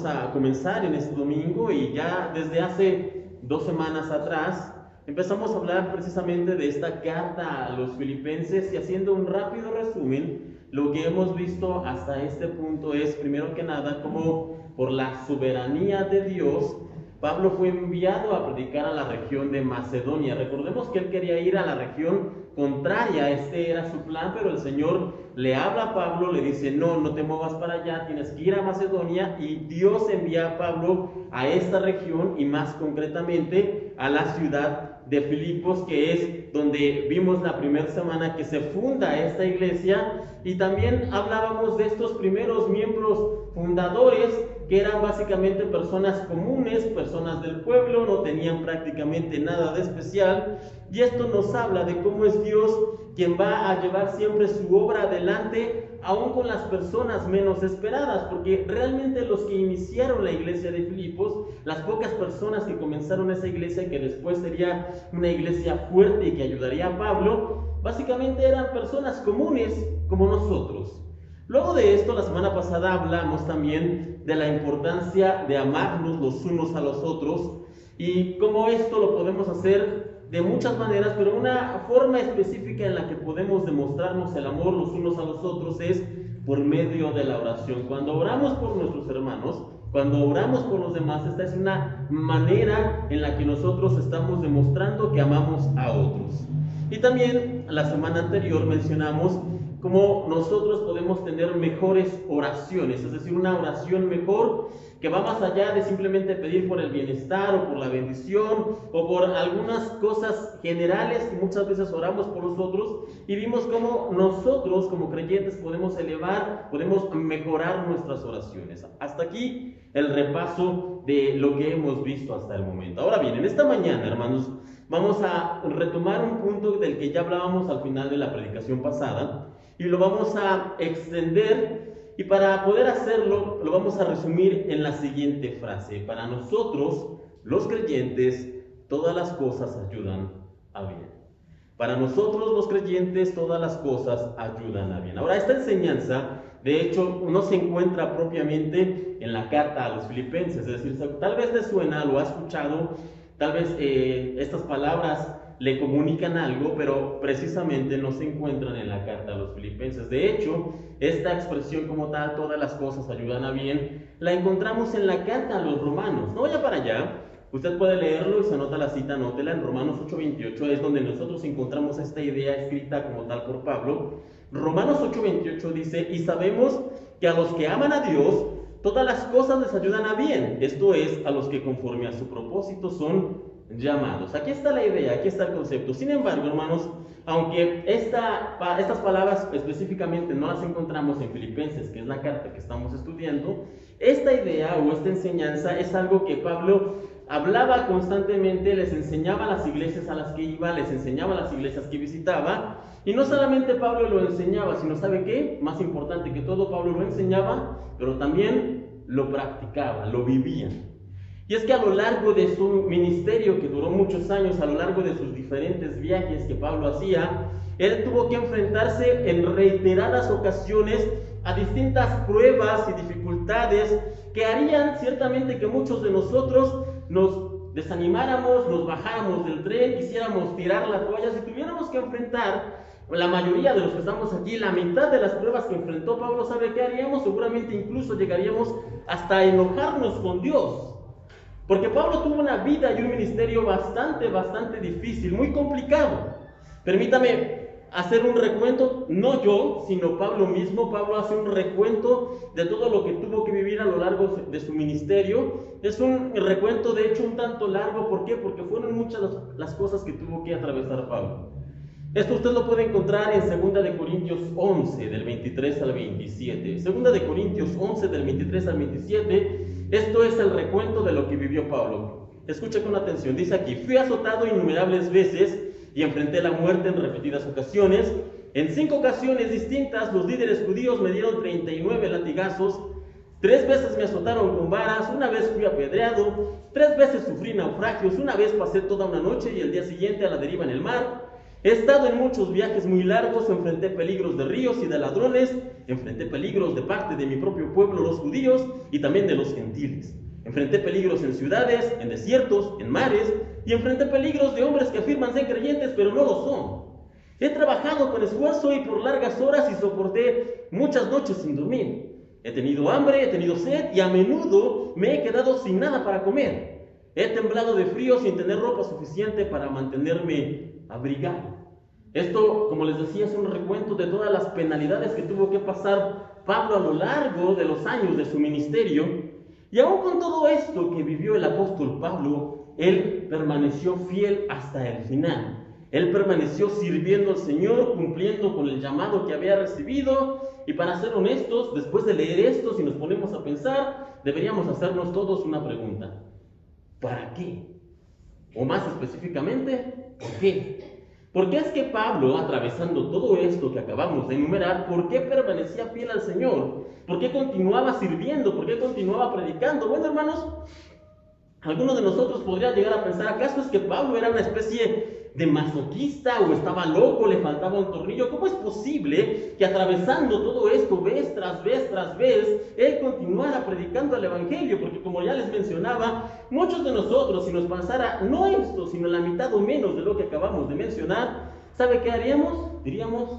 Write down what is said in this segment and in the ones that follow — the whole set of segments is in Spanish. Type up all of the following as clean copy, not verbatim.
vamos a comenzar en este domingo y ya desde hace 2 semanas atrás empezamos a hablar precisamente de esta carta a los filipenses y haciendo un rápido resumen, lo que hemos visto hasta este punto es, primero que nada, cómo por la soberanía de Dios, Pablo fue enviado a predicar a la región de Macedonia. Recordemos que él quería ir a la región contraria, este era su plan, pero el Señor le habla a Pablo, le dice, no te muevas para allá, tienes que ir a Macedonia, y Dios envía a Pablo a esta región y más concretamente a la ciudad de Filipos, que es donde vimos la primera semana que se funda esta iglesia, y también hablábamos de estos primeros miembros fundadores que eran básicamente personas comunes, personas del pueblo, no tenían prácticamente nada de especial, y esto nos habla de cómo es Dios quien va a llevar siempre su obra adelante, aún con las personas menos esperadas, porque realmente los que iniciaron la iglesia de Filipos, las pocas personas que comenzaron esa iglesia, que después sería una iglesia fuerte y que ayudaría a Pablo, básicamente eran personas comunes como nosotros. Luego de esto, la semana pasada hablamos también de la importancia de amarnos los unos a los otros y cómo esto lo podemos hacer de muchas maneras, pero una forma específica en la que podemos demostrarnos el amor los unos a los otros es por medio de la oración. Cuando oramos por nuestros hermanos, cuando oramos por los demás, esta es una manera en la que nosotros estamos demostrando que amamos a otros. Y también la semana anterior mencionamos cómo nosotros podemos tener mejores oraciones, es decir, una oración mejor que va más allá de simplemente pedir por el bienestar o por la bendición o por algunas cosas generales que muchas veces oramos por los otros, y vimos cómo nosotros como creyentes podemos elevar, podemos mejorar nuestras oraciones. Hasta aquí el repaso de lo que hemos visto hasta el momento. Ahora bien, en esta mañana, hermanos, vamos a retomar un punto del que ya hablábamos al final de la predicación pasada y lo vamos a extender. Y para poder hacerlo, lo vamos a resumir en la siguiente frase: para nosotros, los creyentes, todas las cosas ayudan a bien. Para nosotros, los creyentes, todas las cosas ayudan a bien. Ahora, esta enseñanza, de hecho, no se encuentra propiamente en la carta a los filipenses, es decir, tal vez le suena, lo ha escuchado, tal vez estas palabras le comunican algo, pero precisamente no se encuentran en la carta a los filipenses. De hecho, esta expresión como tal, todas las cosas ayudan a bien, la encontramos en la carta a los romanos. No vaya para allá, usted puede leerlo y se anota la cita, anótela. En Romanos 8:28 es donde nosotros encontramos esta idea escrita como tal por Pablo. Romanos 8:28 dice, y sabemos que a los que aman a Dios, todas las cosas les ayudan a bien, esto es, a los que conforme a su propósito son llamados. Aquí está la idea, aquí está el concepto. Sin embargo, hermanos, aunque estas palabras específicamente no las encontramos en Filipenses, que es la carta que estamos estudiando, esta idea o esta enseñanza es algo que Pablo hablaba constantemente, les enseñaba a las iglesias a las que iba, les enseñaba a las iglesias que visitaba, y no solamente Pablo lo enseñaba, sino, ¿sabe qué? Más importante que todo, Pablo lo enseñaba, pero también lo practicaba, lo vivía. Y es que a lo largo de su ministerio, que duró muchos años, a lo largo de sus diferentes viajes que Pablo hacía, él tuvo que enfrentarse en reiteradas ocasiones a distintas pruebas y dificultades que harían ciertamente que muchos de nosotros nos desanimáramos, nos bajáramos del tren, quisiéramos tirar la toalla. Si tuviéramos que enfrentar, la mayoría de los que estamos aquí, la mitad de las pruebas que enfrentó Pablo, ¿sabe qué haríamos? Seguramente incluso llegaríamos hasta enojarnos con Dios. Porque Pablo tuvo una vida y un ministerio bastante difícil, muy complicado. Permítame hacer un recuento, no yo, sino Pablo mismo. Pablo hace un recuento de todo lo que tuvo que vivir a lo largo de su ministerio. Es un recuento, de hecho, un tanto largo. ¿Por qué? Porque fueron muchas las cosas que tuvo que atravesar Pablo. Esto usted lo puede encontrar en 2 de Corintios 11, del 23 al 27. 2 de Corintios 11, del 23 al 27. Esto es el recuento de lo que vivió Pablo. Escuche con atención, dice aquí: fui azotado innumerables veces y enfrenté la muerte en repetidas ocasiones. En 5 ocasiones distintas los líderes judíos me dieron 39 latigazos. 3 veces me azotaron con varas, 1 vez fui apedreado, 3 veces sufrí naufragios, 1 vez pasé toda una noche y el día siguiente a la deriva en el mar. He estado en muchos viajes muy largos, enfrenté peligros de ríos y de ladrones, enfrenté peligros de parte de mi propio pueblo, los judíos, y también de los gentiles. Enfrenté peligros en ciudades, en desiertos, en mares, y enfrenté peligros de hombres que afirman ser creyentes, pero no lo son. He trabajado con esfuerzo y por largas horas y soporté muchas noches sin dormir. He tenido hambre, he tenido sed y a menudo me he quedado sin nada para comer. He temblado de frío sin tener ropa suficiente para mantenerme abrigado. Esto, como les decía, es un recuento de todas las penalidades que tuvo que pasar Pablo a lo largo de los años de su ministerio. Y aún con todo esto que vivió el apóstol Pablo, él permaneció fiel hasta el final. Él permaneció sirviendo al Señor, cumpliendo con el llamado que había recibido. Y para ser honestos, después de leer esto, si nos ponemos a pensar, deberíamos hacernos todos una pregunta. ¿Para qué? O más específicamente, ¿por qué? ¿Por qué es que Pablo, atravesando todo esto que acabamos de enumerar, por qué permanecía fiel al Señor? ¿Por qué continuaba sirviendo? ¿Por qué continuaba predicando? Bueno, hermanos, algunos de nosotros podría llegar a pensar, ¿acaso es que Pablo era una especie de masoquista o estaba loco, le faltaba un tornillo? ¿Cómo es posible que atravesando todo esto vez tras vez tras vez, él continuara predicando el evangelio? Porque como ya les mencionaba, muchos de nosotros, si nos pasara no esto, sino la mitad o menos de lo que acabamos de mencionar, ¿sabe qué haríamos? Diríamos,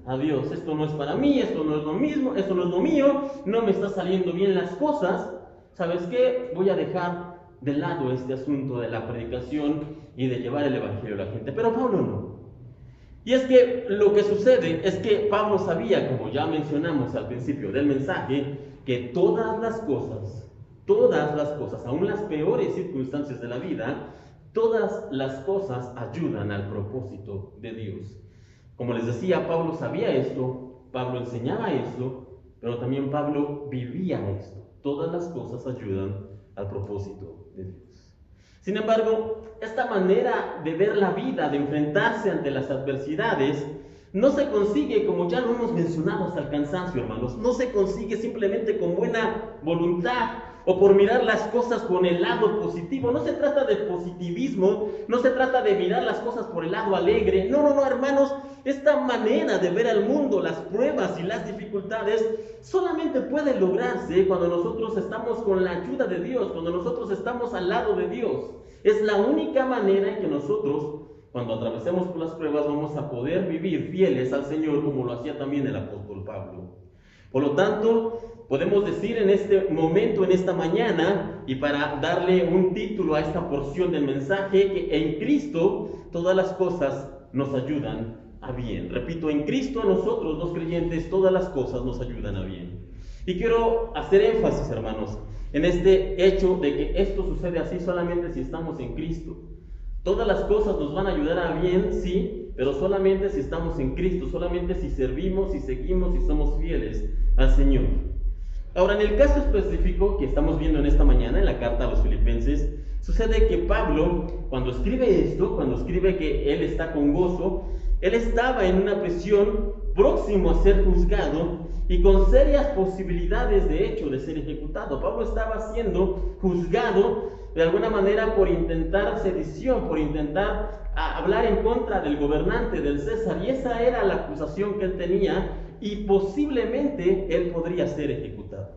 adiós, esto no es para mí, esto no es lo mismo, esto no es lo mío, no me está saliendo bien las cosas. ¿Sabes qué? Voy a dejar de lado este asunto de la predicación y de llevar el evangelio a la gente. Pero Pablo no. Y es que lo que sucede es que Pablo sabía, como ya mencionamos al principio del mensaje, que todas las cosas, aún las peores circunstancias de la vida, todas las cosas ayudan al propósito de Dios. Como les decía, Pablo sabía esto, Pablo enseñaba esto, pero también Pablo vivía esto. Todas las cosas ayudan al propósito de Dios. Sin embargo, esta manera de ver la vida, de enfrentarse ante las adversidades, no se consigue, como ya lo hemos mencionado hasta el cansancio, hermanos, no se consigue simplemente con buena voluntad o por mirar las cosas con el lado positivo. No se trata de positivismo, no se trata de mirar las cosas por el lado alegre. No, hermanos, esta manera de ver al mundo, las pruebas y las dificultades, solamente puede lograrse cuando nosotros estamos con la ayuda de Dios, cuando nosotros estamos al lado de Dios. Es la única manera en que nosotros, cuando atravesemos por las pruebas, vamos a poder vivir fieles al Señor, como lo hacía también el apóstol Pablo. Por lo tanto, podemos decir en este momento, en esta mañana, y para darle un título a esta porción del mensaje, que en Cristo todas las cosas nos ayudan a bien. Repito, en Cristo a nosotros los creyentes todas las cosas nos ayudan a bien. Y quiero hacer énfasis, hermanos, en este hecho de que esto sucede así solamente si estamos en Cristo. Todas las cosas nos van a ayudar a bien, sí, pero solamente si estamos en Cristo, solamente si servimos, si seguimos, si somos fieles al Señor. Ahora, en el caso específico que estamos viendo en esta mañana, en la carta a los Filipenses, sucede que Pablo, cuando escribe esto, cuando escribe que él está con gozo, él estaba en una prisión próximo a ser juzgado y con serias posibilidades de hecho de ser ejecutado. Pablo estaba siendo juzgado de alguna manera por intentar sedición, por intentar hablar en contra del gobernante, del César, y esa era la acusación que él tenía, y posiblemente él podría ser ejecutado.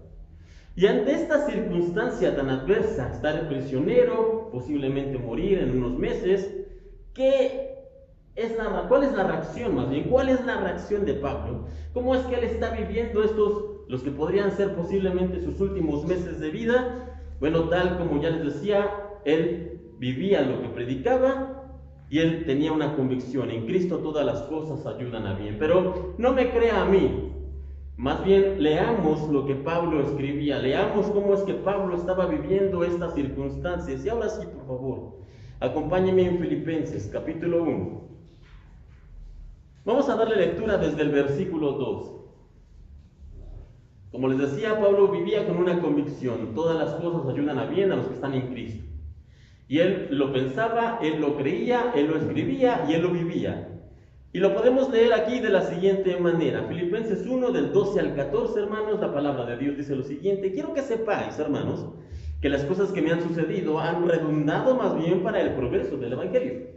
Y ante esta circunstancia tan adversa, estar prisionero, posiblemente morir en unos meses, ¿cuál es la reacción más bien? ¿Cuál es la reacción de Pablo? ¿Cómo es que él está viviendo los que podrían ser posiblemente sus últimos meses de vida? Bueno, tal como ya les decía, él vivía lo que predicaba y él tenía una convicción: en Cristo todas las cosas ayudan a bien. Pero no me crea a mí, más bien leamos lo que Pablo escribía, leamos cómo es que Pablo estaba viviendo estas circunstancias. Y ahora sí, por favor, acompáñenme en Filipenses capítulo 1. Vamos a darle lectura desde el versículo 2. Como les decía, Pablo vivía con una convicción: todas las cosas ayudan a bien a los que están en Cristo. Y él lo pensaba, él lo creía, él lo escribía y él lo vivía. Y lo podemos leer aquí de la siguiente manera. Filipenses 1, del 12 al 14, hermanos, la palabra de Dios dice lo siguiente: quiero que sepáis, hermanos, que las cosas que me han sucedido han redundado más bien para el progreso del Evangelio.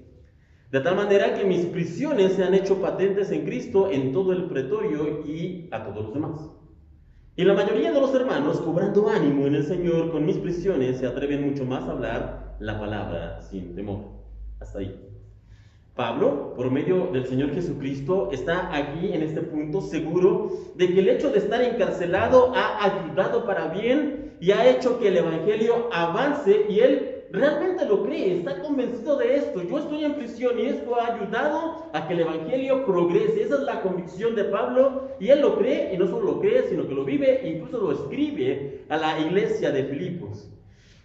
de tal manera que mis prisiones se han hecho patentes en Cristo en todo el pretorio y a todos los demás. Y la mayoría de los hermanos, cobrando ánimo en el Señor con mis prisiones, se atreven mucho más a hablar la palabra sin temor. Hasta ahí. Pablo, por medio del Señor Jesucristo, está aquí en este punto seguro de que el hecho de estar encarcelado ha ayudado para bien y ha hecho que el Evangelio avance, y él realmente lo cree, está convencido de esto. Yo estoy en prisión y esto ha ayudado a que el Evangelio progrese. Esa es la convicción de Pablo, y él lo cree, y no solo lo cree, sino que lo vive e incluso lo escribe a la iglesia de Filipos.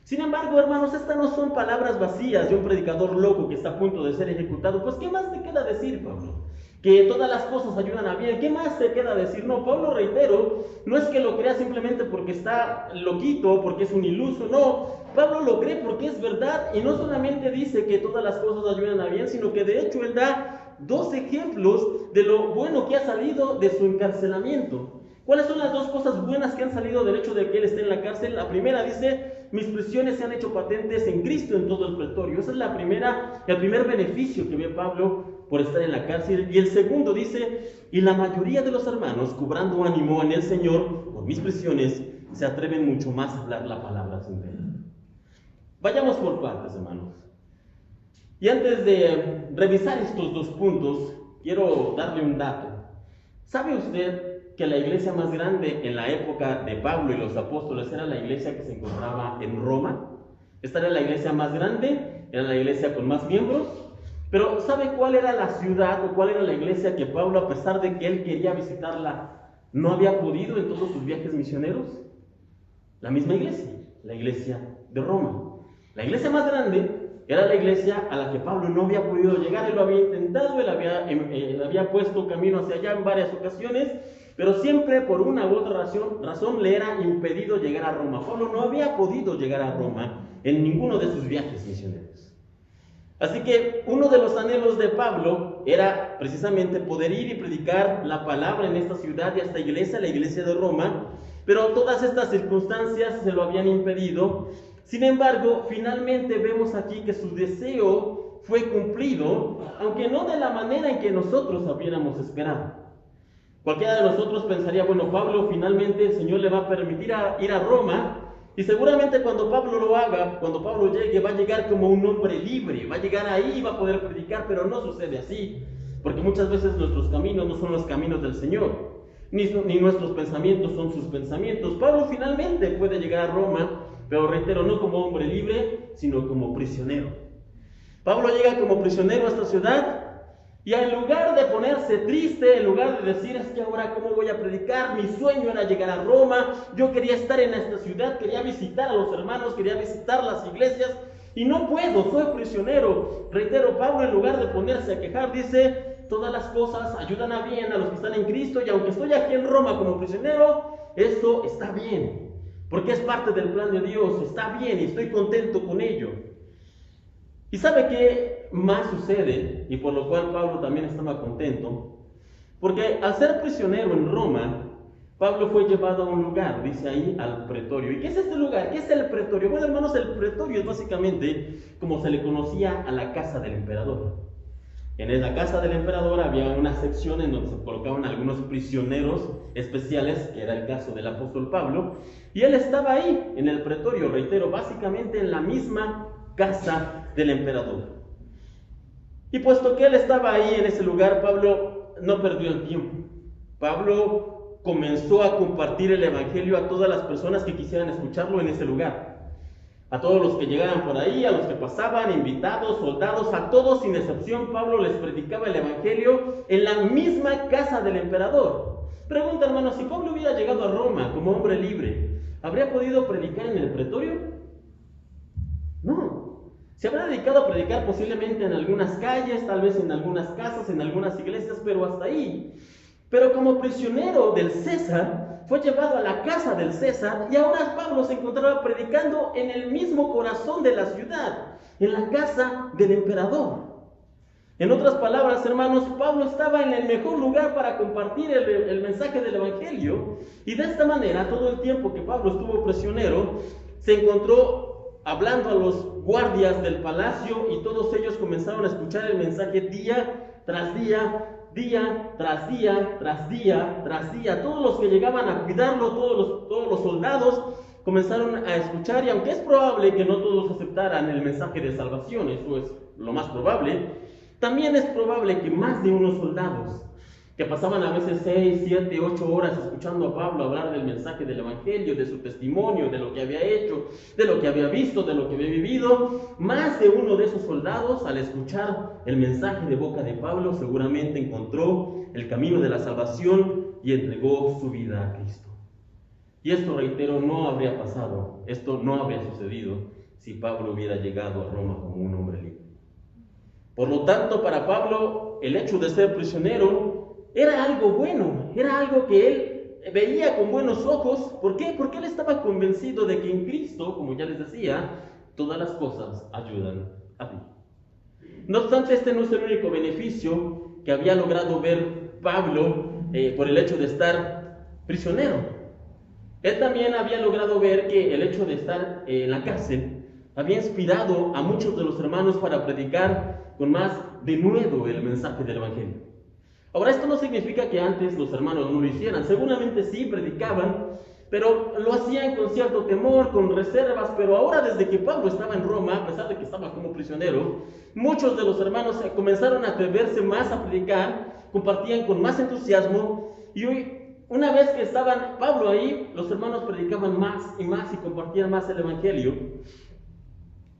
Sin embargo, hermanos, estas no son palabras vacías de un predicador loco que está a punto de ser ejecutado. Pues, ¿qué más te queda decir, Pablo? Que todas las cosas ayudan a bien. ¿Qué más te queda decir? No, Pablo, reitero, no es que lo crea simplemente porque está loquito, porque es un iluso, no. Pablo lo cree porque es verdad, y no solamente dice que todas las cosas ayudan a bien, sino que de hecho él da dos ejemplos de lo bueno que ha salido de su encarcelamiento. ¿Cuáles son las dos cosas buenas que han salido del hecho de que él esté en la cárcel? La primera dice: mis prisiones se han hecho patentes en Cristo en todo el pretorio. Esa es el primer beneficio que ve Pablo por estar en la cárcel. Y el segundo dice: y la mayoría de los hermanos, cobrando ánimo en el Señor por mis prisiones, se atreven mucho más a hablar la palabra sin temor. Vayamos por partes, hermanos. Y antes de revisar estos dos puntos, quiero darle un dato. ¿Sabe usted que la iglesia más grande en la época de Pablo y los apóstoles era la iglesia que se encontraba en Roma? Esta era la iglesia más grande, era la iglesia con más miembros. Pero ¿sabe cuál era la ciudad o cuál era la iglesia que Pablo, a pesar de que él quería visitarla, no había podido en todos sus viajes misioneros? La misma iglesia, la iglesia de Roma. La iglesia más grande era la iglesia a la que Pablo no había podido llegar. Él lo había intentado, él había puesto camino hacia allá en varias ocasiones, pero siempre por una u otra razón le era impedido llegar a Roma. Pablo no había podido llegar a Roma en ninguno de sus viajes misioneros. Así que uno de los anhelos de Pablo era precisamente poder ir y predicar la palabra en esta ciudad y a esta iglesia, la iglesia de Roma, pero todas estas circunstancias se lo habían impedido. Sin embargo, finalmente vemos aquí que su deseo fue cumplido, aunque no de la manera en que nosotros hubiéramos esperado. Cualquiera de nosotros pensaría: bueno, Pablo finalmente el Señor le va a permitir ir a Roma, y seguramente cuando Pablo lo haga, cuando Pablo llegue, va a llegar como un hombre libre, va a llegar ahí y va a poder predicar. Pero no sucede así, porque muchas veces nuestros caminos no son los caminos del Señor, ni nuestros pensamientos son sus pensamientos. Pablo finalmente puede llegar a Roma, pero reitero, no como hombre libre, sino como prisionero. Pablo llega como prisionero a esta ciudad, y en lugar de ponerse triste, en lugar de decir: es que ahora cómo voy a predicar, mi sueño era llegar a Roma, yo quería estar en esta ciudad, quería visitar a los hermanos, quería visitar las iglesias, y no puedo, soy prisionero. Reitero, Pablo, en lugar de ponerse a quejar, dice: todas las cosas ayudan a bien a los que están en Cristo, y aunque estoy aquí en Roma como prisionero, esto está bien, porque es parte del plan de Dios, está bien y estoy contento con ello. ¿Y sabe qué más sucede? Y por lo cual Pablo también estaba contento, porque al ser prisionero en Roma, Pablo fue llevado a un lugar, dice ahí, al pretorio. ¿Y qué es este lugar? ¿Qué es el pretorio? Bueno, hermanos, el pretorio es básicamente como se le conocía a la casa del emperador. En la casa del emperador había una sección en donde se colocaban algunos prisioneros especiales, que era el caso del apóstol Pablo, y él estaba ahí, en el pretorio, reitero, básicamente en la misma casa del emperador. Y puesto que él estaba ahí en ese lugar, Pablo no perdió el tiempo. Pablo comenzó a compartir el evangelio a todas las personas que quisieran escucharlo en ese lugar. A todos los que llegaran por ahí, a los que pasaban, invitados, soldados, a todos sin excepción, Pablo les predicaba el evangelio en la misma casa del emperador. Pregunta, hermano, si Pablo hubiera llegado a Roma como hombre libre, ¿habría podido predicar en el pretorio? No. Se habrá dedicado a predicar posiblemente en algunas calles, tal vez en algunas casas, en algunas iglesias, pero hasta ahí. Pero como prisionero del César, fue llevado a la casa del César, y ahora Pablo se encontraba predicando en el mismo corazón de la ciudad, en la casa del emperador. En otras palabras, hermanos, Pablo estaba en el mejor lugar para compartir el mensaje del evangelio, y de esta manera, todo el tiempo que Pablo estuvo prisionero, se encontró hablando a los guardias del palacio, y todos ellos comenzaron a escuchar el mensaje día tras día, día tras día, tras día, tras día. Todos los que llegaban a cuidarlo, todos los soldados comenzaron a escuchar, y aunque es probable que no todos aceptaran el mensaje de salvación, eso es lo más probable, también es probable que más de unos soldados que pasaban a veces 6, 7, 8 horas escuchando a Pablo hablar del mensaje del Evangelio, de su testimonio, de lo que había hecho, de lo que había visto, de lo que había vivido, más de uno de esos soldados, al escuchar el mensaje de boca de Pablo, seguramente encontró el camino de la salvación y entregó su vida a Cristo. Y esto, reitero, no habría pasado, esto no habría sucedido si Pablo hubiera llegado a Roma como un hombre libre. Por lo tanto, para Pablo, el hecho de ser prisionero era algo bueno, era algo que él veía con buenos ojos. ¿Por qué? Porque él estaba convencido de que en Cristo, como ya les decía, todas las cosas ayudan a ti. No obstante, este no es el único beneficio que había logrado ver Pablo por el hecho de estar prisionero. Él también había logrado ver que el hecho de estar en la cárcel había inspirado a muchos de los hermanos para predicar con más denuedo el mensaje del Evangelio. Ahora, esto no significa que antes los hermanos no lo hicieran. Seguramente sí predicaban, pero lo hacían con cierto temor, con reservas. Pero ahora, desde que Pablo estaba en Roma, a pesar de que estaba como prisionero, muchos de los hermanos comenzaron a atreverse más a predicar, compartían con más entusiasmo, y hoy, una vez que estaban Pablo ahí, los hermanos predicaban más y compartían más el Evangelio.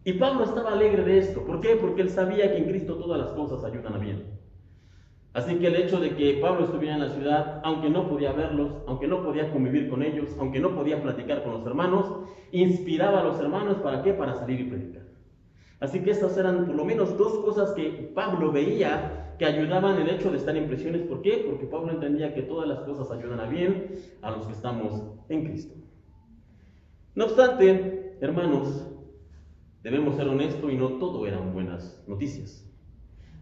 Y Pablo estaba alegre de esto. ¿Por qué? Porque él sabía que en Cristo todas las cosas ayudan a bien. Así que el hecho de que Pablo estuviera en la ciudad, aunque no podía verlos, aunque no podía convivir con ellos, aunque no podía platicar con los hermanos, inspiraba a los hermanos, ¿para qué? Para salir y predicar. Así que estas eran por lo menos dos cosas que Pablo veía que ayudaban el hecho de estar en prisiones. ¿Por qué? Porque Pablo entendía que todas las cosas ayudan a bien a los que estamos en Cristo. No obstante, hermanos, debemos ser honestos y no todo eran buenas noticias.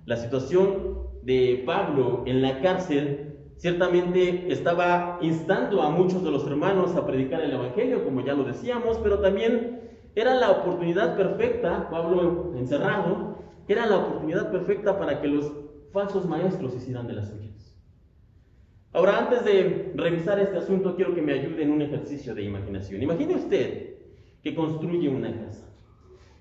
La situación de Pablo en la cárcel ciertamente estaba instando a muchos de los hermanos a predicar el Evangelio, como ya lo decíamos, pero también era la oportunidad perfecta, Pablo encerrado, era la oportunidad perfecta para que los falsos maestros hicieran de las suyas. Ahora, antes de revisar este asunto, quiero que me ayude en un ejercicio de imaginación. Imagine usted que construye una casa.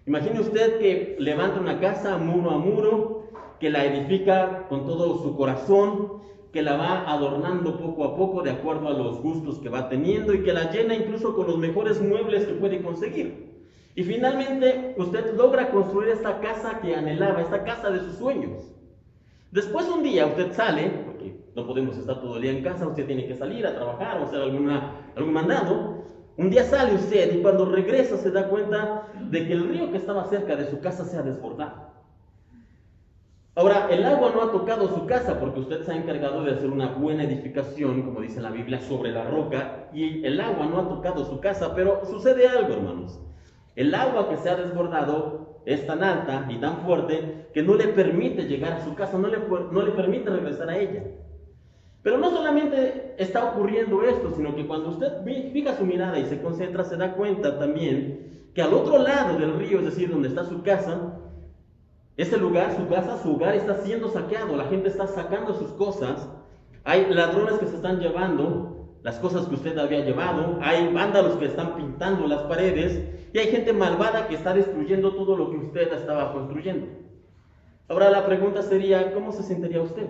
Imagine usted que levanta una casa muro a muro, que la edifica con todo su corazón, que la va adornando poco a poco de acuerdo a los gustos que va teniendo, y que la llena incluso con los mejores muebles que puede conseguir. Y finalmente usted logra construir esta casa que anhelaba, esta casa de sus sueños. Después un día usted sale, porque no podemos estar todo el día en casa, usted tiene que salir a trabajar o hacer algún mandado. Un día sale usted y cuando regresa se da cuenta de que el río que estaba cerca de su casa se ha desbordado. Ahora, el agua no ha tocado su casa porque usted se ha encargado de hacer una buena edificación, como dice la Biblia, sobre la roca, y el agua no ha tocado su casa, pero sucede algo, hermanos. El agua que se ha desbordado es tan alta y tan fuerte que no le permite llegar a su casa, no le permite regresar a ella. Pero no solamente está ocurriendo esto, sino que cuando usted fija su mirada y se concentra, se da cuenta también que al otro lado del río, es decir, donde está su casa, ese lugar, su casa, su hogar está siendo saqueado, la gente está sacando sus cosas, hay ladrones que se están llevando las cosas que usted había llevado, hay vándalos que están pintando las paredes, y hay gente malvada que está destruyendo todo lo que usted estaba construyendo. Ahora la pregunta sería, ¿cómo se sentiría usted?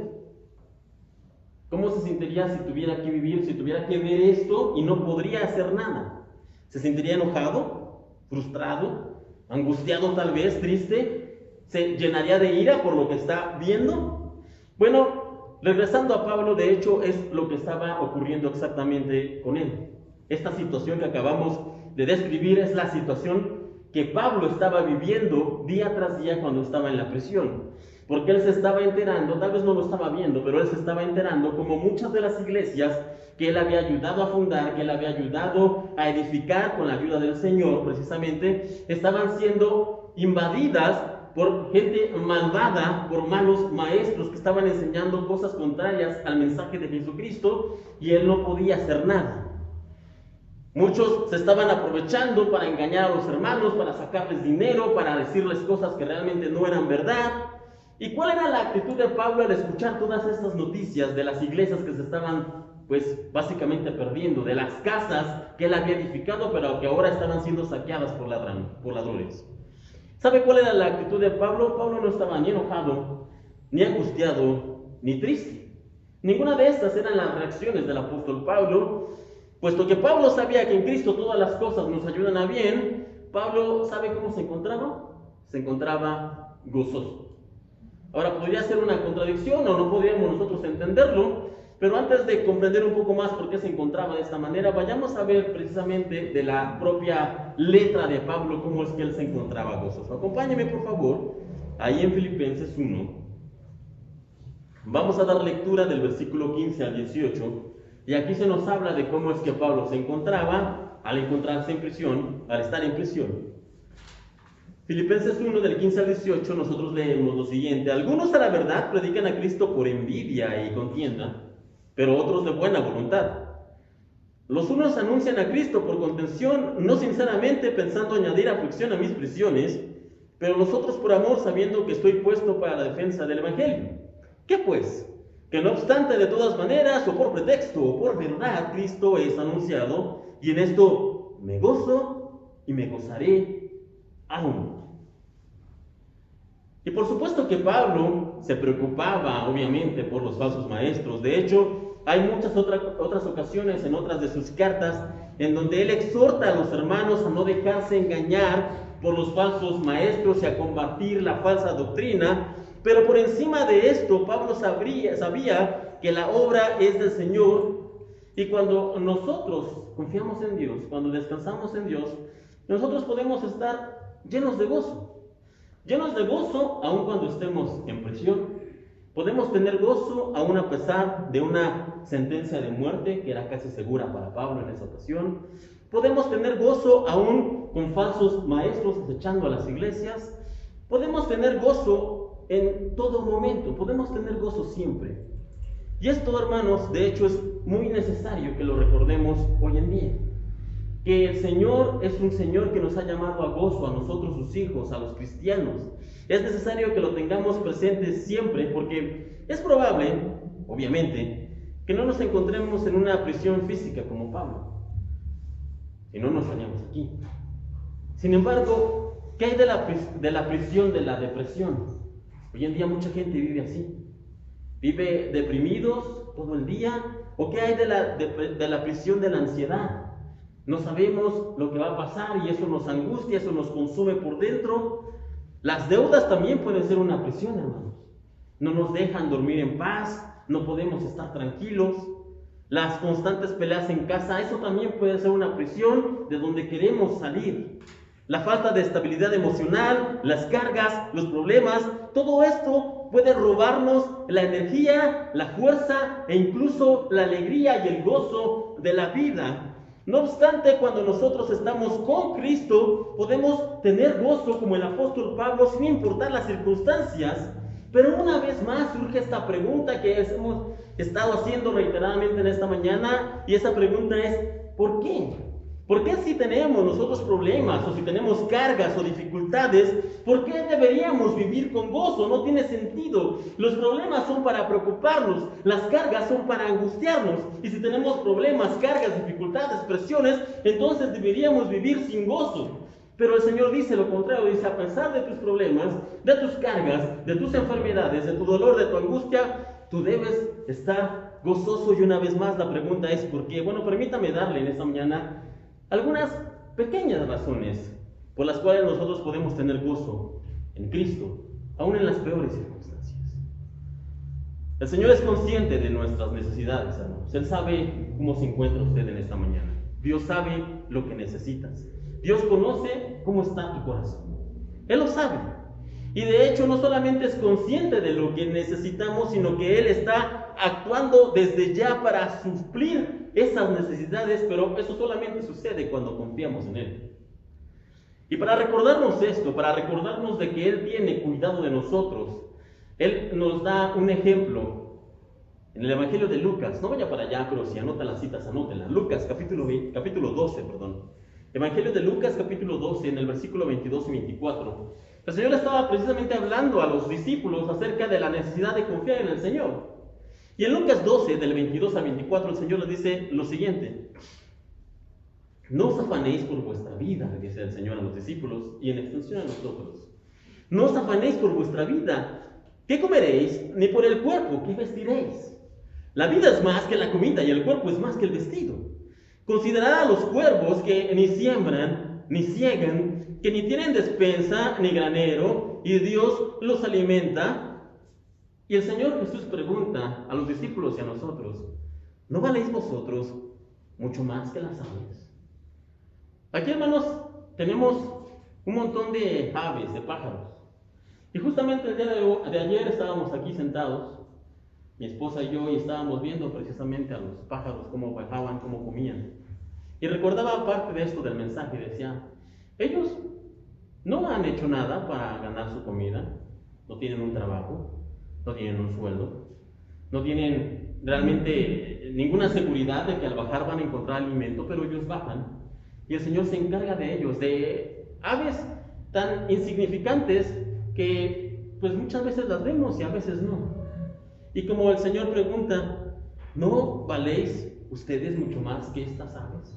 ¿Cómo se sentiría si tuviera que vivir, si tuviera que ver esto y no podría hacer nada? ¿Se sentiría enojado, frustrado, angustiado tal vez, triste? ¿Se llenaría de ira por lo que está viendo? Bueno, regresando a Pablo, de hecho es lo que estaba ocurriendo exactamente con él. Esta situación que acabamos de describir es la situación que Pablo estaba viviendo día tras día cuando estaba en la prisión. Porque él se estaba enterando, tal vez no lo estaba viendo, pero él se estaba enterando como muchas de las iglesias que él había ayudado a fundar, que él había ayudado a edificar con la ayuda del Señor, precisamente, estaban siendo invadidas por gente malvada, por malos maestros que estaban enseñando cosas contrarias al mensaje de Jesucristo, y él no podía hacer nada. Muchos se estaban aprovechando para engañar a los hermanos, para sacarles dinero, para decirles cosas que realmente no eran verdad. ¿Y cuál era la actitud de Pablo al escuchar todas estas noticias de las iglesias que se estaban, pues, básicamente perdiendo, de las casas que él había edificado, pero que ahora estaban siendo saqueadas por ladrones? ¿Sabe cuál era la actitud de Pablo? Pablo no estaba ni enojado, ni angustiado, ni triste. Ninguna de estas eran las reacciones del apóstol Pablo. Puesto que Pablo sabía que en Cristo todas las cosas nos ayudan a bien, Pablo, ¿sabe cómo se encontraba? Se encontraba gozoso. Ahora, podría ser una contradicción o no podríamos nosotros entenderlo, pero antes de comprender un poco más por qué se encontraba de esta manera, vayamos a ver precisamente de la propia letra de Pablo cómo es que él se encontraba gozoso. Acompáñeme, por favor, ahí en Filipenses 1. Vamos a dar lectura del versículo 15 al 18. Y aquí se nos habla de cómo es que Pablo se encontraba al encontrarse en prisión, al estar en prisión. Filipenses 1 del 15 al 18 nosotros leemos lo siguiente: algunos a la verdad predican a Cristo por envidia y contienda, pero otros de buena voluntad. Los unos anuncian a Cristo por contención, no sinceramente pensando añadir aflicción a mis prisiones, pero los otros por amor, sabiendo que estoy puesto para la defensa del Evangelio. ¿Qué pues? Que no obstante, de todas maneras, o por pretexto, o por verdad, Cristo es anunciado, y en esto me gozo y me gozaré aún. Y por supuesto que Pablo se preocupaba, obviamente, por los falsos maestros. De hecho, hay muchas otras ocasiones en otras de sus cartas en donde él exhorta a los hermanos a no dejarse engañar por los falsos maestros y a combatir la falsa doctrina. Pero por encima de esto, Pablo sabía que la obra es del Señor, y cuando nosotros confiamos en Dios, cuando descansamos en Dios, nosotros podemos estar llenos de gozo aun cuando estemos en prisión. Podemos tener gozo aun a pesar de una sentencia de muerte que era casi segura para Pablo en esa ocasión. Podemos tener gozo aun con falsos maestros acechando a las iglesias. Podemos tener gozo en todo momento, podemos tener gozo siempre. Y esto, hermanos, de hecho es muy necesario que lo recordemos hoy en día. Que el Señor es un Señor que nos ha llamado a gozo a nosotros, sus hijos, a los cristianos. Es necesario que lo tengamos presente siempre, porque es probable, obviamente, que no nos encontremos en una prisión física como Pablo, si no nos hallamos aquí. Sin embargo, ¿qué hay de la prisión de la depresión? Hoy en día mucha gente vive así, vive deprimidos todo el día. ¿O qué hay de la prisión de la ansiedad? No sabemos lo que va a pasar y eso nos angustia, eso nos consume por dentro. Las deudas también pueden ser una prisión, hermanos. No nos dejan dormir en paz, no podemos estar tranquilos. Las constantes peleas en casa, eso también puede ser una prisión de donde queremos salir. La falta de estabilidad emocional, las cargas, los problemas, todo esto puede robarnos la energía, la fuerza e incluso la alegría y el gozo de la vida. No obstante, cuando nosotros estamos con Cristo, podemos tener gozo como el apóstol Pablo, sin importar las circunstancias. Pero una vez más surge esta pregunta que hemos estado haciendo reiteradamente en esta mañana, y esa pregunta es: ¿por qué? ¿Por qué si tenemos nosotros problemas o si tenemos cargas o dificultades, por qué deberíamos vivir con gozo? No tiene sentido. Los problemas son para preocuparnos, las cargas son para angustiarnos. Y si tenemos problemas, cargas, dificultades, presiones, entonces deberíamos vivir sin gozo. Pero el Señor dice lo contrario, dice: a pesar de tus problemas, de tus cargas, de tus enfermedades, de tu dolor, de tu angustia, tú debes estar gozoso. Y una vez más la pregunta es: ¿por qué? Bueno, permítame darle en esta mañana algunas pequeñas razones por las cuales nosotros podemos tener gozo en Cristo, aún en las peores circunstancias. El Señor es consciente de nuestras necesidades, hermanos. Él sabe cómo se encuentra usted en esta mañana. Dios sabe lo que necesitas. Dios conoce cómo está tu corazón. Él lo sabe. Y de hecho no solamente es consciente de lo que necesitamos, sino que Él está actuando desde ya para suplir esas necesidades, pero eso solamente sucede cuando confiamos en Él. Y para recordarnos esto, para recordarnos de que Él tiene cuidado de nosotros, Él nos da un ejemplo En el Evangelio de Lucas, no vaya para allá, pero si anotan las citas, anótenlas. Lucas, capítulo 12, perdón. Evangelio de Lucas, capítulo 12, en el versículo 22 y 24. El Señor estaba precisamente hablando a los discípulos acerca de la necesidad de confiar en el Señor. Y en Lucas 12, del 22 al 24, el Señor les dice lo siguiente: no os afanéis por vuestra vida, dice el Señor a los discípulos y en extensión a nosotros. No os afanéis por vuestra vida, ¿qué comeréis? Ni por el cuerpo, ¿qué vestiréis? La vida es más que la comida y el cuerpo es más que el vestido. Considerad a los cuervos que ni siembran, ni ciegan, que ni tienen despensa, ni granero, y Dios los alimenta. Y el Señor Jesús pregunta a los discípulos y a nosotros: ¿no valéis vosotros mucho más que las aves? Aquí, hermanos, tenemos un montón de aves, de pájaros. Y justamente el día de ayer estábamos aquí sentados, mi esposa y yo, y estábamos viendo precisamente a los pájaros, cómo bajaban, cómo comían. Y recordaba parte de esto del mensaje, decía, ellos no han hecho nada para ganar su comida, no tienen un trabajo, no tienen un sueldo, no tienen realmente ninguna seguridad de que al bajar van a encontrar alimento, pero ellos bajan y el Señor se encarga de ellos, de aves tan insignificantes que pues muchas veces las vemos y a veces no. Y como el Señor pregunta, ¿no valéis ustedes mucho más que estas aves?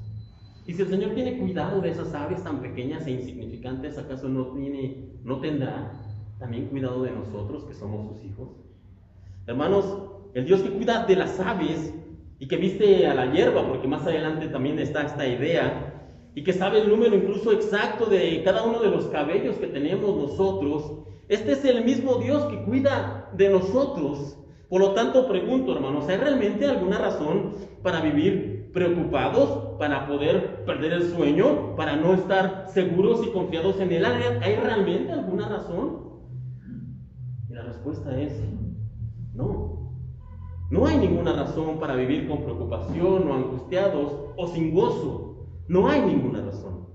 Y si el Señor tiene cuidado de esas aves tan pequeñas e insignificantes, ¿acaso no tendrá también cuidado de nosotros que somos sus hijos? Hermanos, el Dios que cuida de las aves y que viste a la hierba, porque más adelante también está esta idea, y que sabe el número incluso exacto de cada uno de los cabellos que tenemos nosotros, este es el mismo Dios que cuida de nosotros. Por lo tanto, pregunto, hermanos, ¿hay realmente alguna razón para vivir preocupados, para poder perder el sueño, para no estar seguros y confiados en Él? ¿Hay realmente alguna razón? Y la respuesta es no. No hay ninguna razón para vivir con preocupación o angustiados o sin gozo. No hay ninguna razón.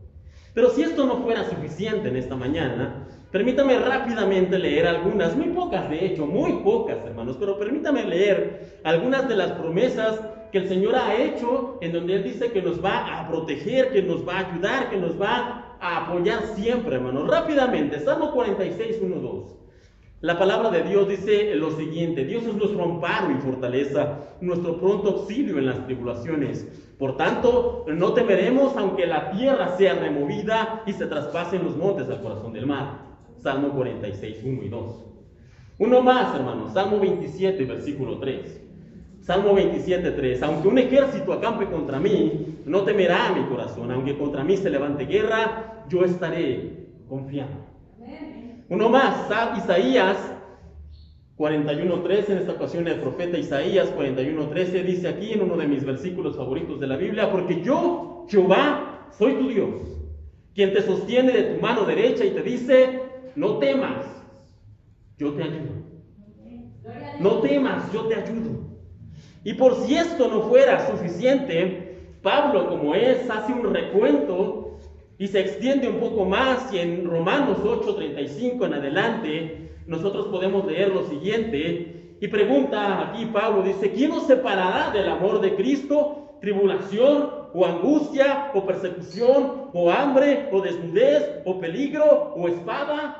Pero si esto no fuera suficiente en esta mañana, permítame rápidamente leer algunas, muy pocas de hecho, muy pocas, hermanos, pero permítame leer algunas de las promesas que el Señor ha hecho, en donde Él dice que nos va a proteger, que nos va a ayudar, que nos va a apoyar siempre, hermanos. Rápidamente, Salmo 46, 1, 2. La palabra de Dios dice lo siguiente: Dios es nuestro amparo y fortaleza, nuestro pronto auxilio en las tribulaciones. Por tanto, no temeremos aunque la tierra sea removida y se traspasen los montes al corazón del mar. Salmo 46, 1 y 2. Uno más, hermanos, Salmo 27, versículo 3. Salmo 27, 3. Aunque un ejército acampe contra mí, no temerá mi corazón. Aunque contra mí se levante guerra, yo estaré confiado. Uno más, Isaías 41:13, en esta ocasión el profeta Isaías 41:13 dice aquí en uno de mis versículos favoritos de la Biblia: porque yo, Jehová, soy tu Dios, quien te sostiene de tu mano derecha y te dice, no temas, yo te ayudo. No temas, yo te ayudo. Y por si esto no fuera suficiente, Pablo, como es, hace un recuento y se extiende un poco más, y en Romanos 8:35 en adelante nosotros podemos leer lo siguiente, y pregunta aquí Pablo, dice, ¿quién nos separará del amor de Cristo? ¿Tribulación, o angustia, o persecución, o hambre, o desnudez, o peligro, o espada?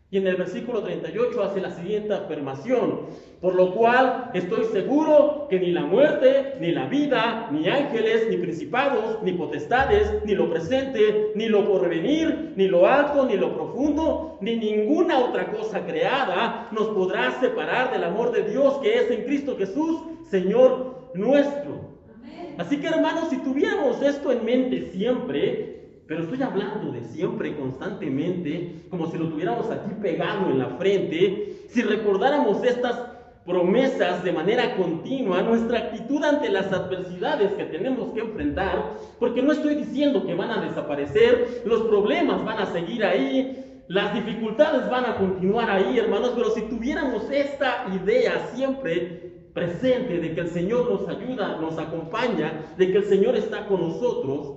Y en el versículo 38 hace la siguiente afirmación: por lo cual estoy seguro que ni la muerte, ni la vida, ni ángeles, ni principados, ni potestades, ni lo presente, ni lo porvenir, ni lo alto, ni lo profundo, ni ninguna otra cosa creada nos podrá separar del amor de Dios que es en Cristo Jesús, Señor nuestro. Amén. Así que, hermanos, si tuviéramos esto en mente siempre, pero estoy hablando de siempre, constantemente, como si lo tuviéramos aquí pegado en la frente, si recordáramos estas promesas de manera continua, nuestra actitud ante las adversidades que tenemos que enfrentar, porque no estoy diciendo que van a desaparecer, los problemas van a seguir ahí, las dificultades van a continuar ahí, hermanos, pero si tuviéramos esta idea siempre presente de que el Señor nos ayuda, nos acompaña, de que el Señor está con nosotros,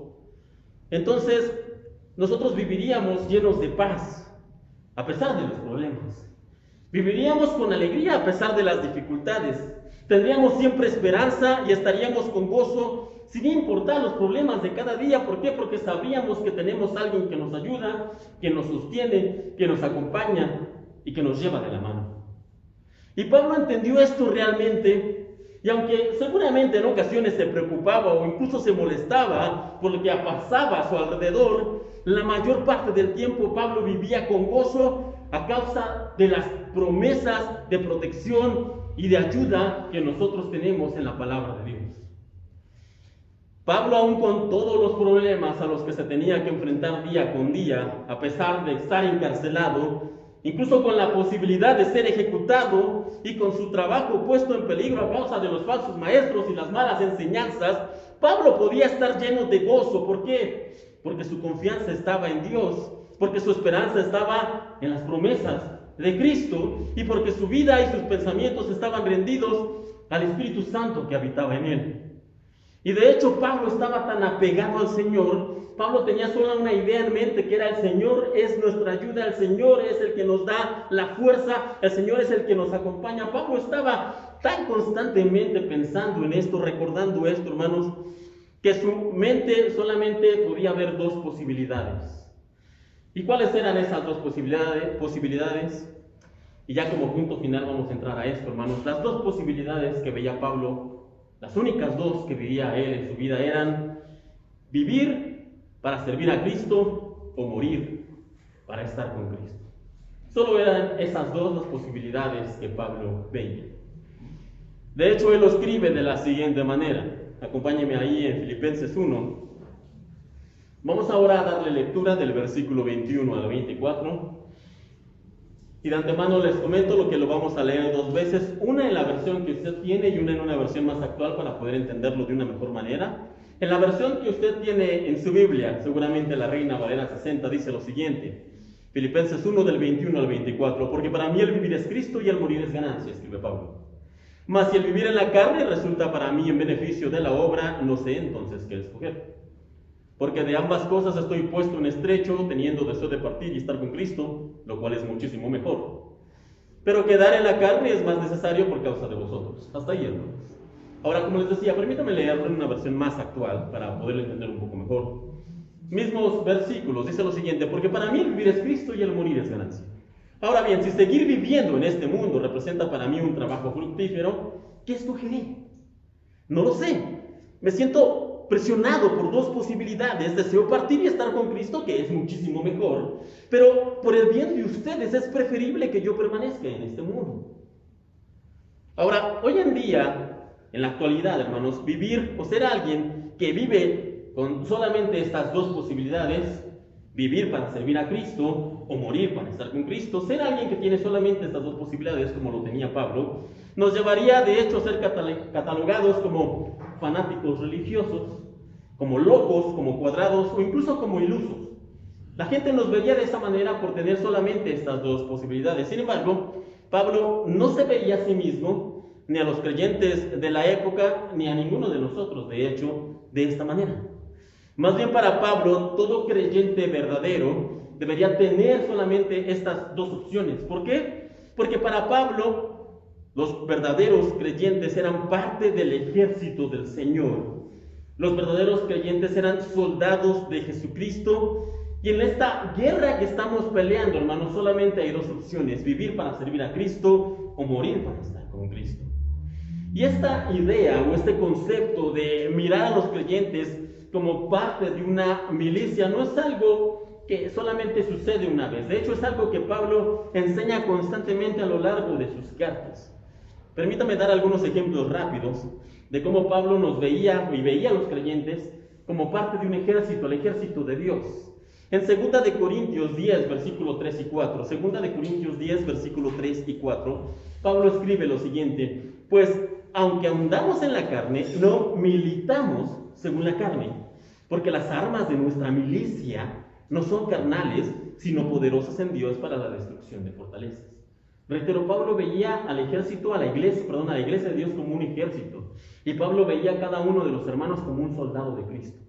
entonces nosotros viviríamos llenos de paz a pesar de los problemas. Viviríamos con alegría a pesar de las dificultades. Tendríamos siempre esperanza y estaríamos con gozo sin importar los problemas de cada día. ¿Por qué? Porque sabríamos que tenemos a alguien que nos ayuda, que nos sostiene, que nos acompaña y que nos lleva de la mano. Y Pablo entendió esto realmente, y aunque seguramente en ocasiones se preocupaba o incluso se molestaba por lo que pasaba a su alrededor, la mayor parte del tiempo Pablo vivía con gozo a causa de las promesas de protección y de ayuda que nosotros tenemos en la palabra de Dios. Pablo, aún con todos los problemas a los que se tenía que enfrentar día con día, a pesar de estar encarcelado, incluso con la posibilidad de ser ejecutado y con su trabajo puesto en peligro a causa de los falsos maestros y las malas enseñanzas, Pablo podía estar lleno de gozo. ¿Por qué? Porque su confianza estaba en Dios, porque su esperanza estaba en las promesas de Cristo y porque su vida y sus pensamientos estaban rendidos al Espíritu Santo que habitaba en él. Y de hecho Pablo estaba tan apegado al Señor. Pablo tenía solo una idea en mente, que era: el Señor es nuestra ayuda, el Señor es el que nos da la fuerza, el Señor es el que nos acompaña. Pablo estaba tan constantemente pensando en esto, recordando esto, hermanos, que su mente solamente podía ver dos posibilidades. ¿Y cuáles eran esas dos posibilidades? Y ya como punto final vamos a entrar a esto, hermanos. Las dos posibilidades que veía Pablo, las únicas dos que veía él en su vida, eran vivir para servir a Cristo o morir para estar con Cristo. Solo eran esas dos las posibilidades que Pablo veía. De hecho, él lo escribe de la siguiente manera. Acompáñenme ahí en Filipenses 1. Vamos ahora a darle lectura del versículo 21 al 24. Y de antemano les comento lo que lo vamos a leer dos veces, una en la versión que usted tiene y una en una versión más actual para poder entenderlo de una mejor manera. En la versión que usted tiene en su Biblia, seguramente la Reina Valera 60, dice lo siguiente: Filipenses 1 del 21 al 24, porque para mí el vivir es Cristo y el morir es ganancia, escribe Pablo. Mas si el vivir en la carne resulta para mí en beneficio de la obra, no sé entonces qué escoger. Porque de ambas cosas estoy puesto en estrecho, teniendo deseo de partir y estar con Cristo, lo cual es muchísimo mejor. Pero quedar en la carne es más necesario por causa de vosotros. Hasta ahí, hermanos. Ahora, como les decía, permítame leerlo en una versión más actual para poderlo entender un poco mejor. Mismos versículos, dice lo siguiente: porque para mí el vivir es Cristo y el morir es ganancia. Ahora bien, si seguir viviendo en este mundo representa para mí un trabajo fructífero, ¿qué escogeré? No lo sé. Me siento presionado por dos posibilidades: deseo partir y estar con Cristo, que es muchísimo mejor, pero por el bien de ustedes es preferible que yo permanezca en este mundo. Ahora, hoy en día, en la actualidad, hermanos, vivir o ser alguien que vive con solamente estas dos posibilidades, vivir para servir a Cristo o morir para estar con Cristo, ser alguien que tiene solamente estas dos posibilidades, como lo tenía Pablo, nos llevaría de hecho a ser catalogados como fanáticos religiosos, como locos, como cuadrados o incluso como ilusos. La gente nos vería de esa manera por tener solamente estas dos posibilidades. Sin embargo, Pablo no se veía a sí mismo, ni a los creyentes de la época, ni a ninguno de nosotros, de hecho, de esta manera. Más bien, para Pablo, todo creyente verdadero debería tener solamente estas dos opciones. ¿Por qué? Porque para Pablo, los verdaderos creyentes eran parte del ejército del Señor. Los verdaderos creyentes eran soldados de Jesucristo. Y en esta guerra que estamos peleando, hermanos, solamente hay dos opciones: vivir para servir a Cristo o morir para estar con Cristo. Y esta idea o este concepto de mirar a los creyentes como parte de una milicia no es algo que solamente sucede una vez. De hecho, es algo que Pablo enseña constantemente a lo largo de sus cartas. Permítame dar algunos ejemplos rápidos de cómo Pablo nos veía y veía a los creyentes como parte de un ejército, el ejército de Dios. En 2 de Corintios 10, versículo 3 y 4, 2 de Corintios 10, versículo 3 y 4, Pablo escribe lo siguiente: pues aunque andamos en la carne, no militamos según la carne, porque las armas de nuestra milicia no son carnales, sino poderosas en Dios para la destrucción de fortalezas. Reitero, Pablo veía al ejército, a la iglesia de Dios como un ejército, y Pablo veía a cada uno de los hermanos como un soldado de Cristo.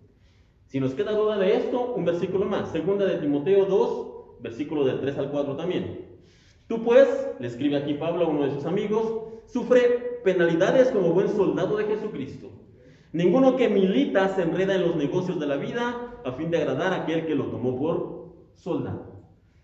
Si nos queda duda de esto, un versículo más, 2 de Timoteo 2, versículo del 3 al 4 también. Tú pues, le escribe aquí Pablo a uno de sus amigos, sufre penalidades como buen soldado de Jesucristo. Ninguno que milita se enreda en los negocios de la vida a fin de agradar a aquel que lo tomó por soldado.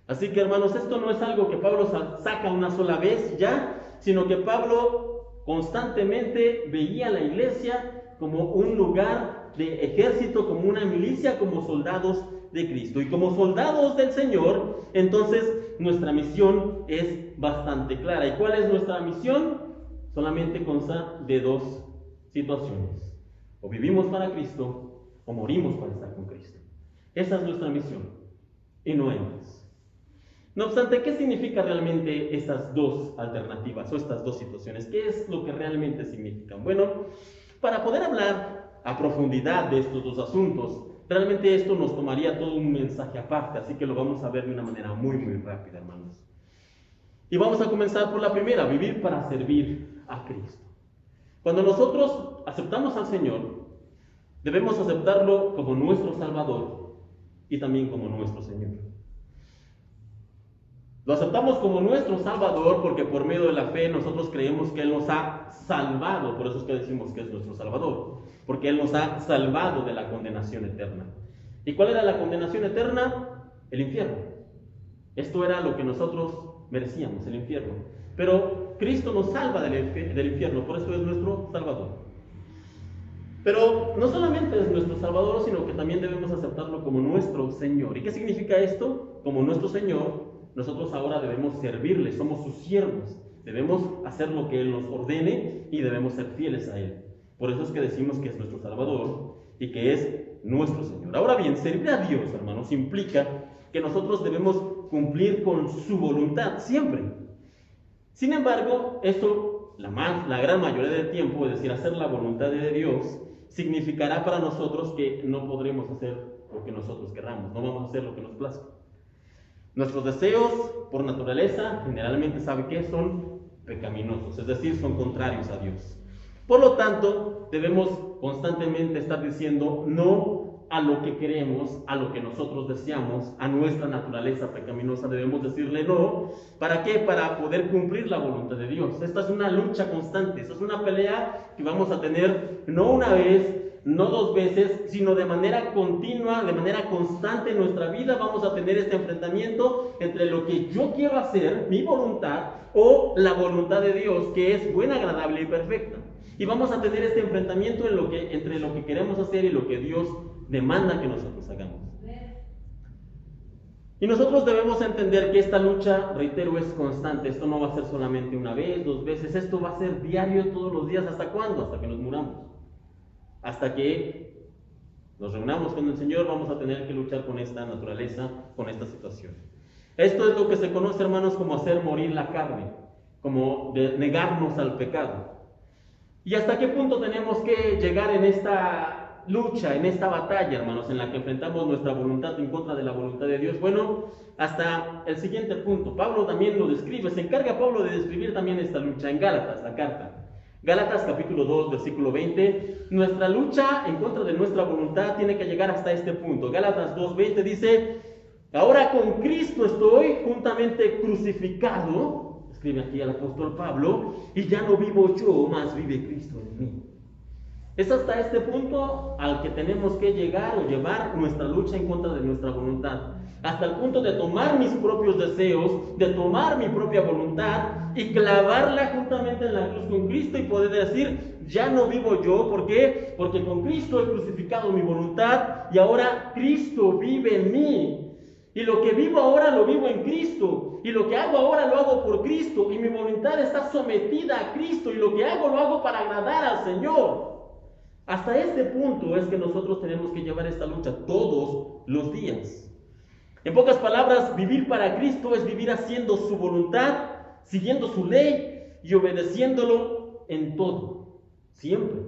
Así que, hermanos, esto no es algo que Pablo saca una sola vez ya, sino que Pablo constantemente veía a la iglesia como un lugar de ejército, como una milicia, como soldados de Cristo. Y como soldados del Señor, entonces nuestra misión es bastante clara. ¿Y cuál es nuestra misión? Solamente consta de dos situaciones. O vivimos para Cristo, o morimos para estar con Cristo. Esa es nuestra misión, y no hay más. No obstante, ¿qué significa realmente estas dos alternativas o estas dos situaciones? ¿Qué es lo que realmente significan? Bueno, para poder hablar a profundidad de estos dos asuntos, realmente esto nos tomaría todo un mensaje aparte, así que lo vamos a ver de una manera muy rápida, hermanos. Y vamos a comenzar por la primera, vivir para servir a Cristo. Cuando nosotros aceptamos al Señor, debemos aceptarlo como nuestro Salvador y también como nuestro Señor. Lo aceptamos como nuestro Salvador porque por medio de la fe nosotros creemos que Él nos ha salvado. Por eso es que decimos que es nuestro Salvador, porque Él nos ha salvado de la condenación eterna. ¿Y cuál era la condenación eterna? El infierno. Esto era lo que nosotros merecíamos, el infierno. Pero Cristo nos salva del infierno, por eso es nuestro Salvador. Pero no solamente es nuestro Salvador, sino que también debemos aceptarlo como nuestro Señor. ¿Y qué significa esto? Como nuestro Señor, nosotros ahora debemos servirle, somos sus siervos, debemos hacer lo que Él nos ordene y debemos ser fieles a Él. Por eso es que decimos que es nuestro Salvador y que es nuestro Señor. Ahora bien, servir a Dios, hermanos, implica que nosotros debemos cumplir con su voluntad siempre. Sin embargo, esto, la gran mayoría del tiempo, es decir, hacer la voluntad de Dios, significará para nosotros que no podremos hacer lo que nosotros querramos, no vamos a hacer lo que nos plazca. Nuestros deseos, por naturaleza, generalmente sabe que son pecaminosos, es decir, son contrarios a Dios. Por lo tanto, debemos constantemente estar diciendo no a lo que queremos, a lo que nosotros deseamos, a nuestra naturaleza pecaminosa. Debemos decirle no. ¿Para qué? Para poder cumplir la voluntad de Dios. Esta es una lucha constante, esta es una pelea que vamos a tener no una vez, no dos veces, sino de manera continua, de manera constante en nuestra vida. Vamos a tener este enfrentamiento entre lo que yo quiero hacer, mi voluntad, o la voluntad de Dios, que es buena, agradable y perfecta. Y vamos a tener este enfrentamiento entre lo que queremos hacer y lo que Dios demanda que nosotros hagamos. Y nosotros debemos entender que esta lucha, reitero, es constante. Esto no va a ser solamente una vez, dos veces. Esto va a ser diario, todos los días. ¿Hasta cuándo? Hasta que nos muramos. Hasta que nos reunamos con el Señor, vamos a tener que luchar con esta naturaleza, con esta situación. Esto es lo que se conoce, hermanos, como hacer morir la carne, como de negarnos al pecado. ¿Y hasta qué punto tenemos que llegar en esta lucha, en esta batalla, hermanos, en la que enfrentamos nuestra voluntad en contra de la voluntad de Dios? Bueno, hasta el siguiente punto. Pablo también lo describe, se encarga Pablo de describir también esta lucha en Gálatas, la carta. Gálatas capítulo 2, versículo 20. Nuestra lucha en contra de nuestra voluntad tiene que llegar hasta este punto. Gálatas 2:20 dice: ahora con Cristo estoy juntamente crucificado, escribe aquí el apóstol Pablo, y ya no vivo yo, mas vive Cristo en mí. Es hasta este punto al que tenemos que llegar o llevar nuestra lucha en contra de nuestra voluntad. Hasta el punto de tomar mis propios deseos, de tomar mi propia voluntad y clavarla juntamente en la cruz con Cristo y poder decir: ya no vivo yo. ¿Por qué? Porque con Cristo he crucificado mi voluntad y ahora Cristo vive en mí. Y lo que vivo ahora lo vivo en Cristo. Y lo que hago ahora lo hago por Cristo. Y mi voluntad está sometida a Cristo. Y lo que hago lo hago para agradar al Señor. Hasta este punto es que nosotros tenemos que llevar esta lucha todos los días. En pocas palabras, vivir para Cristo es vivir haciendo su voluntad, siguiendo su ley y obedeciéndolo en todo, siempre.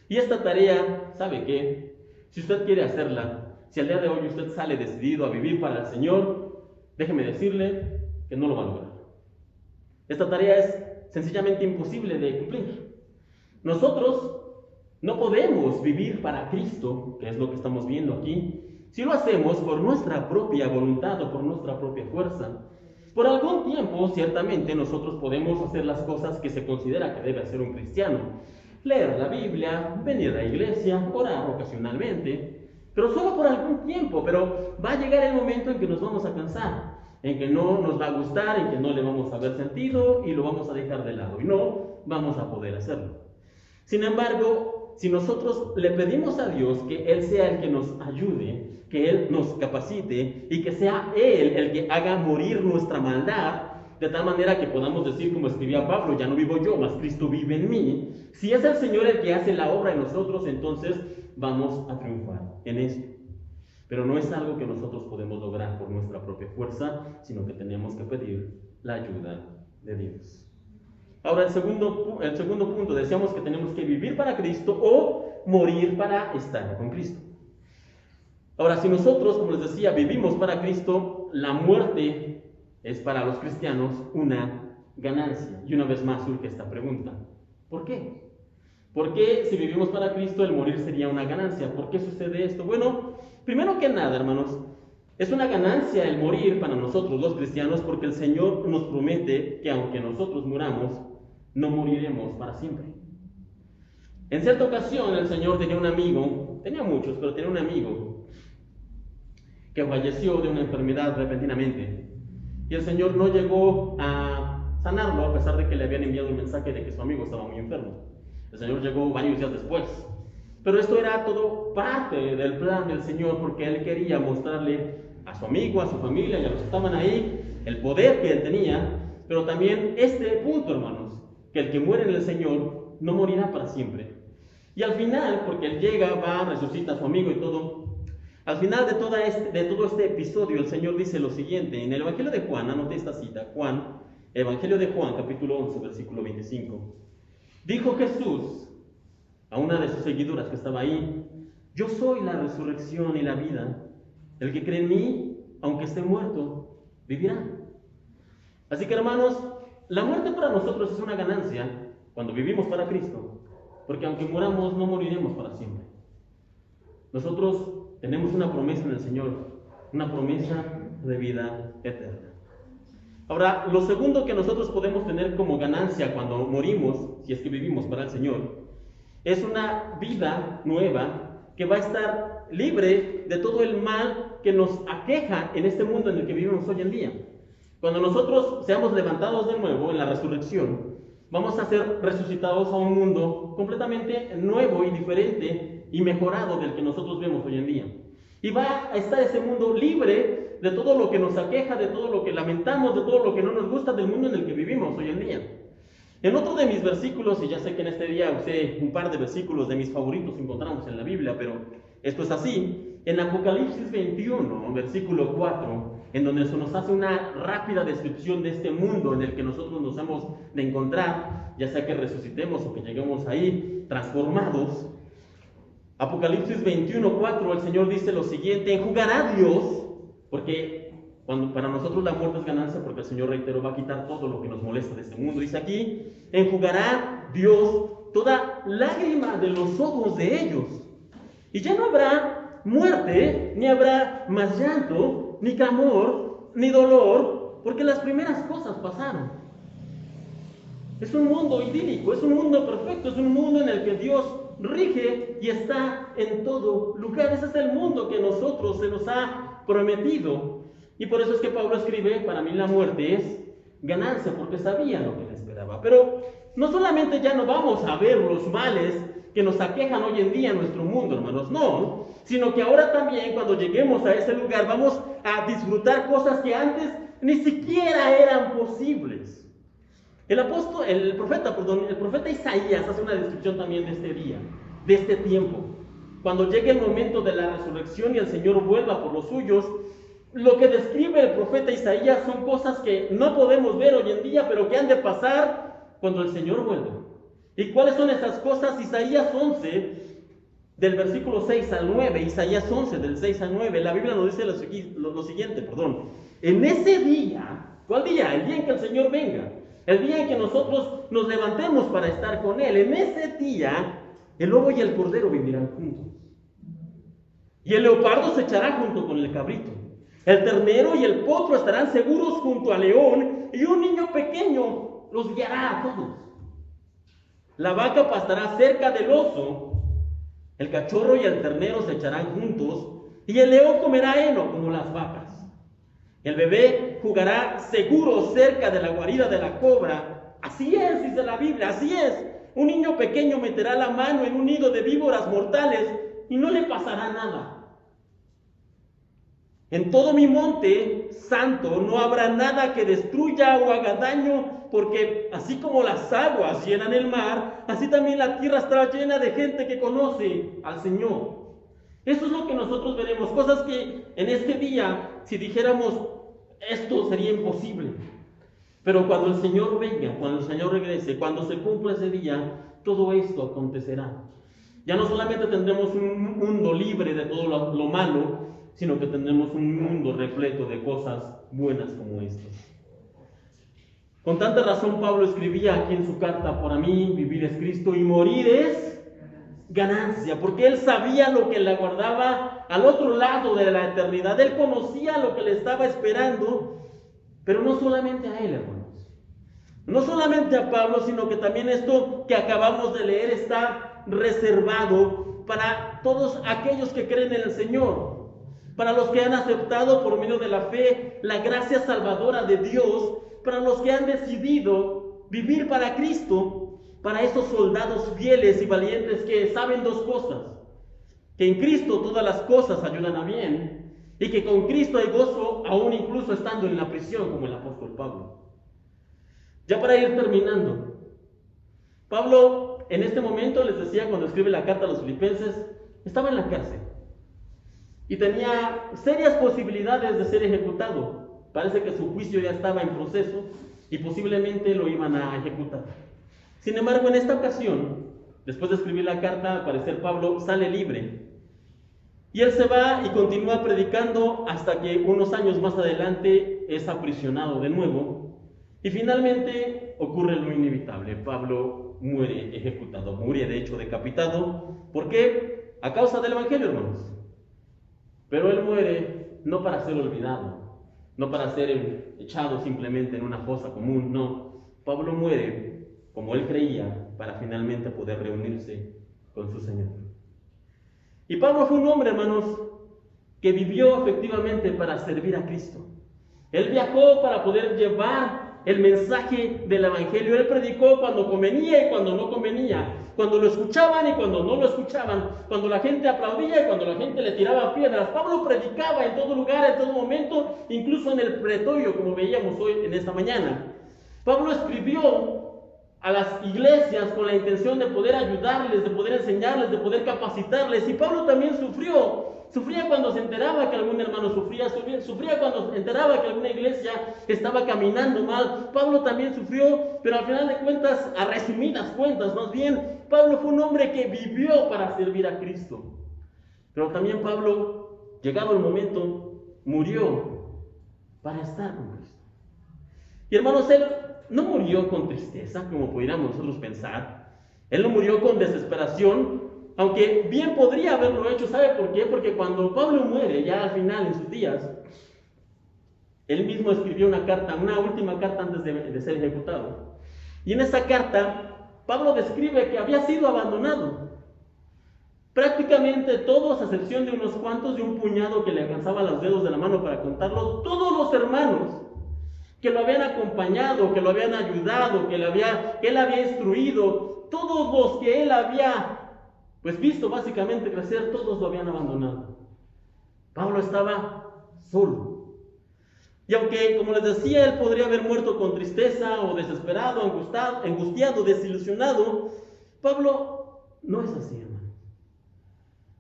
Y esta tarea, ¿sabe qué? Si usted quiere hacerla, si al día de hoy usted sale decidido a vivir para el Señor, déjeme decirle que no lo va a lograr. Esta tarea es sencillamente imposible de cumplir. Nosotros no podemos vivir para Cristo, que es lo que estamos viendo aquí, si lo hacemos por nuestra propia voluntad o por nuestra propia fuerza. por algún tiempo, ciertamente, nosotros podemos hacer las cosas que se considera que debe hacer un cristiano. Leer la Biblia, venir a la iglesia, orar ocasionalmente, pero solo por algún tiempo. Pero va a llegar el momento en que nos vamos a cansar, en que no nos va a gustar, en que no le vamos a ver sentido y lo vamos a dejar de lado y no vamos a poder hacerlo. Sin embargo, si nosotros le pedimos a Dios que Él sea el que nos ayude, que Él nos capacite y que sea Él el que haga morir nuestra maldad, de tal manera que podamos decir, como escribía Pablo, ya no vivo yo, mas Cristo vive en mí. Si es el Señor el que hace la obra en nosotros, entonces vamos a triunfar en esto. Pero no es algo que nosotros podemos lograr por nuestra propia fuerza, sino que tenemos que pedir la ayuda de Dios. Ahora, el segundo punto, decíamos que tenemos que vivir para Cristo o morir para estar con Cristo. Ahora, si nosotros, como les decía, vivimos para Cristo, la muerte es para los cristianos una ganancia. Y una vez más surge esta pregunta: ¿por qué? ¿Por qué si vivimos para Cristo el morir sería una ganancia? ¿Por qué sucede esto? Bueno, primero que nada, hermanos, es una ganancia el morir para nosotros los cristianos, porque el Señor nos promete que aunque nosotros muramos, no moriremos para siempre. En cierta ocasión el Señor tenía un amigo, tenía muchos, pero tenía un amigo que falleció de una enfermedad repentinamente. Y el Señor no llegó a sanarlo, a pesar de que le habían enviado un mensaje de que su amigo estaba muy enfermo. El Señor llegó varios días después. Pero esto era todo parte del plan del Señor, porque Él quería mostrarle a su amigo, a su familia y a los que estaban ahí el poder que Él tenía, pero también este punto, hermanos, que el que muere en el Señor no morirá para siempre. Y al final, porque Él llega, va, resucita a su amigo y todo, al final de todo este episodio, el Señor dice lo siguiente, en el Evangelio de Juan, anote esta cita, Evangelio de Juan, capítulo 11, versículo 25. Dijo Jesús a una de sus seguidoras que estaba ahí: yo soy la resurrección y la vida. El que cree en mí, aunque esté muerto, vivirá. Así que, hermanos, la muerte para nosotros es una ganancia cuando vivimos para Cristo, porque aunque muramos, no moriremos para siempre. Nosotros tenemos una promesa en el Señor, una promesa de vida eterna. Ahora, lo segundo que nosotros podemos tener como ganancia cuando morimos, si es que vivimos para el Señor, es una vida nueva que va a estar libre de todo el mal que nos aqueja en este mundo en el que vivimos hoy en día. Cuando nosotros seamos levantados de nuevo en la resurrección, vamos a ser resucitados a un mundo completamente nuevo y diferente y mejorado del que nosotros vemos hoy en día. Y va a estar ese mundo libre de todo lo que nos aqueja, de todo lo que lamentamos, de todo lo que no nos gusta del mundo en el que vivimos hoy en día. En otro de mis versículos, y ya sé que en este día usé un par de versículos de mis favoritos que encontramos en la Biblia, pero esto es así, en Apocalipsis 21, versículo 4, en donde se nos hace una rápida descripción de este mundo en el que nosotros nos hemos de encontrar, ya sea que resucitemos o que lleguemos ahí transformados. Apocalipsis 21, 4, el Señor dice lo siguiente: enjugará Dios, porque para nosotros la muerte es ganancia, porque el Señor, reitero, va a quitar todo lo que nos molesta de este mundo. Dice aquí: enjugará Dios toda lágrima de los ojos de ellos. Y ya no habrá muerte, ni habrá más llanto, ni clamor, ni dolor, porque las primeras cosas pasaron. Es un mundo idílico, es un mundo perfecto, es un mundo en el que Dios rige y está en todo lugar. Ese es el mundo que nosotros se nos ha prometido. Y por eso es que Pablo escribe: para mí la muerte es ganancia, porque sabía lo que le esperaba. Pero no solamente ya no vamos a ver los males que nos aquejan hoy en día en nuestro mundo, hermanos, no, sino que ahora también, cuando lleguemos a ese lugar, vamos a disfrutar cosas que antes ni siquiera eran posibles. El profeta Isaías hace una descripción también de este día, de este tiempo. Cuando llegue el momento de la resurrección y el Señor vuelva por los suyos, lo que describe el profeta Isaías son cosas que no podemos ver hoy en día, pero que han de pasar cuando el Señor vuelva. ¿Y cuáles son esas cosas? Isaías 11, del versículo 6 al 9, Isaías 11, del 6 al 9, la Biblia nos dice lo siguiente, en ese día, ¿cuál día? El día en que el Señor venga, el día en que nosotros nos levantemos para estar con Él, en ese día, el lobo y el cordero vivirán juntos. Y el leopardo se echará junto con el cabrito. El ternero y el potro estarán seguros junto al león, y un niño pequeño los guiará a todos. La vaca pastará cerca del oso, el cachorro y el ternero se echarán juntos, y el león comerá heno como las vacas. El bebé jugará seguro cerca de la guarida de la cobra. Así es, dice la Biblia, así es. Un niño pequeño meterá la mano en un nido de víboras mortales y no le pasará nada. En todo mi monte santo no habrá nada que destruya o haga daño, porque así como las aguas llenan el mar, así también la tierra estará llena de gente que conoce al Señor. Eso es lo que nosotros veremos, cosas que en este día, si dijéramos, esto sería imposible. Pero cuando el Señor venga, cuando el Señor regrese, cuando se cumpla ese día, todo esto acontecerá. Ya no solamente tendremos un mundo libre de todo lo malo, sino que tendremos un mundo repleto de cosas buenas como estas. Con tanta razón Pablo escribía aquí en su carta: para mí vivir es Cristo y morir es ganancia, porque él sabía lo que le aguardaba al otro lado de la eternidad. Él conocía lo que le estaba esperando, pero no solamente a él, hermanos, no solamente a Pablo, sino que también esto que acabamos de leer está reservado para todos aquellos que creen en el Señor, para los que han aceptado por medio de la fe la gracia salvadora de Dios, para los que han decidido vivir para Cristo, para esos soldados fieles y valientes que saben dos cosas: que en Cristo todas las cosas ayudan a bien, y que con Cristo hay gozo aún incluso estando en la prisión, como el apóstol Pablo. Ya para ir terminando, Pablo en este momento, les decía, cuando escribe la carta a los filipenses, estaba en la cárcel y tenía serias posibilidades de ser ejecutado. Parece que su juicio ya estaba en proceso y posiblemente lo iban a ejecutar. Sin embargo, en esta ocasión, después de escribir la carta, al parecer Pablo sale libre. Y él se va y continúa predicando hasta que unos años más adelante es aprisionado de nuevo. Y finalmente ocurre lo inevitable: Pablo muere ejecutado, muere de hecho decapitado. ¿Por qué? A causa del Evangelio, hermanos. Pero él muere no para ser olvidado, no para ser echado simplemente en una fosa común, no. Pablo muere, como él creía, para finalmente poder reunirse con su Señor. Y Pablo fue un hombre, hermanos, que vivió efectivamente para servir a Cristo. Él viajó para poder llevar el mensaje del Evangelio. Él predicó cuando convenía y cuando no convenía, cuando lo escuchaban y cuando no lo escuchaban, cuando la gente aplaudía y cuando la gente le tiraba piedras. Pablo predicaba en todo lugar, en todo momento, incluso en el pretorio, como veíamos hoy en esta mañana. Pablo escribió a las iglesias con la intención de poder ayudarles, de poder enseñarles, de poder capacitarles. Y Pablo también sufría cuando se enteraba que algún hermano sufría cuando se enteraba que alguna iglesia estaba caminando mal. Pablo también sufrió, pero al final de cuentas, a resumidas cuentas más bien, Pablo fue un hombre que vivió para servir a Cristo. Pero también Pablo, llegado el momento, murió para estar con Cristo. Y hermanos, él no murió con tristeza, como pudiéramos nosotros pensar. Él no murió con desesperación, aunque bien podría haberlo hecho. ¿Sabe por qué? Porque cuando Pablo muere, ya al final en sus días, él mismo escribió una carta, una última carta antes de ser ejecutado. Y en esa carta, Pablo describe que había sido abandonado. Prácticamente todos, a excepción de unos cuantos, de un puñado que le alcanzaba los dedos de la mano para contarlo, todos los hermanos que lo habían acompañado, que lo habían ayudado, que él había instruido, todos los que él había visto básicamente crecer, todos lo habían abandonado. Pablo estaba solo. Y aunque, como les decía, él podría haber muerto con tristeza o desesperado, angustiado, desilusionado, Pablo no es así, hermano.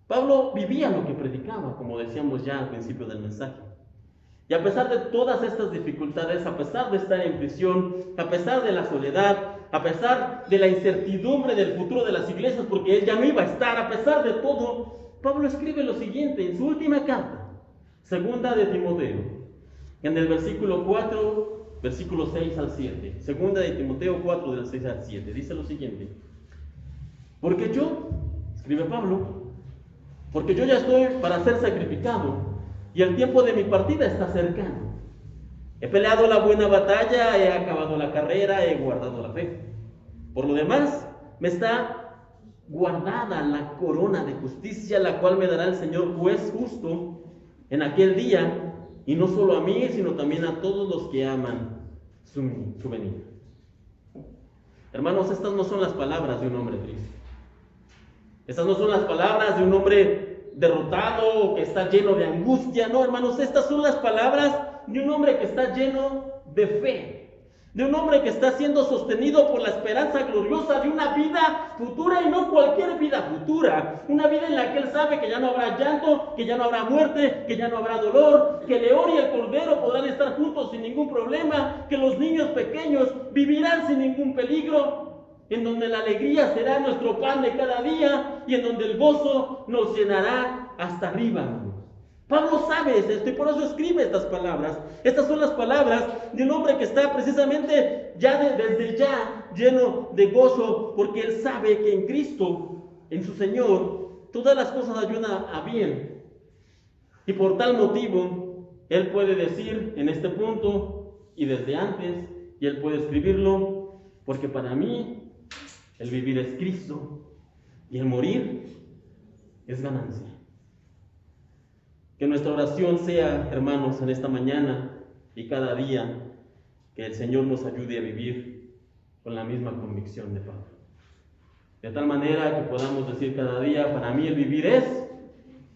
Pablo vivía lo que predicaba, como decíamos ya al principio del mensaje. Y a pesar de todas estas dificultades, a pesar de estar en prisión, a pesar de la soledad, a pesar de la incertidumbre del futuro de las iglesias, porque él ya no iba a estar, a pesar de todo, Pablo escribe lo siguiente en su última carta, segunda de Timoteo, en el versículo 4, versículo 6 al 7. Segunda de Timoteo 4, del 6 al 7. Dice lo siguiente: porque yo, escribe Pablo, porque yo ya estoy para ser sacrificado, y el tiempo de mi partida está cercano. He peleado la buena batalla, he acabado la carrera, he guardado la fe. Por lo demás, me está guardada la corona de justicia, la cual me dará el Señor juez justo en aquel día, y no solo a mí, sino también a todos los que aman su venida. Hermanos, estas no son las palabras de un hombre triste. Estas no son las palabras de un hombre derrotado o que está lleno de angustia. No, hermanos, estas son las palabras de un hombre que está lleno de fe. De un hombre que está siendo sostenido por la esperanza gloriosa de una vida futura, y no cualquier vida futura. Una vida en la que él sabe que ya no habrá llanto, que ya no habrá muerte, que ya no habrá dolor, que el león y el cordero podrán estar juntos sin ningún problema, que los niños pequeños vivirán sin ningún peligro, en donde la alegría será nuestro pan de cada día y en donde el gozo nos llenará hasta arriba. Pablo sabe esto y por eso escribe estas palabras. Estas son las palabras de un hombre que está precisamente desde ya lleno de gozo, porque él sabe que en Cristo, en su Señor, todas las cosas ayudan a bien. Y por tal motivo, él puede decir en este punto y desde antes, y él puede escribirlo, porque para mí el vivir es Cristo y el morir es ganancia. Que nuestra oración sea, hermanos, en esta mañana y cada día, que el Señor nos ayude a vivir con la misma convicción de Pablo. De tal manera que podamos decir cada día, para mí el vivir es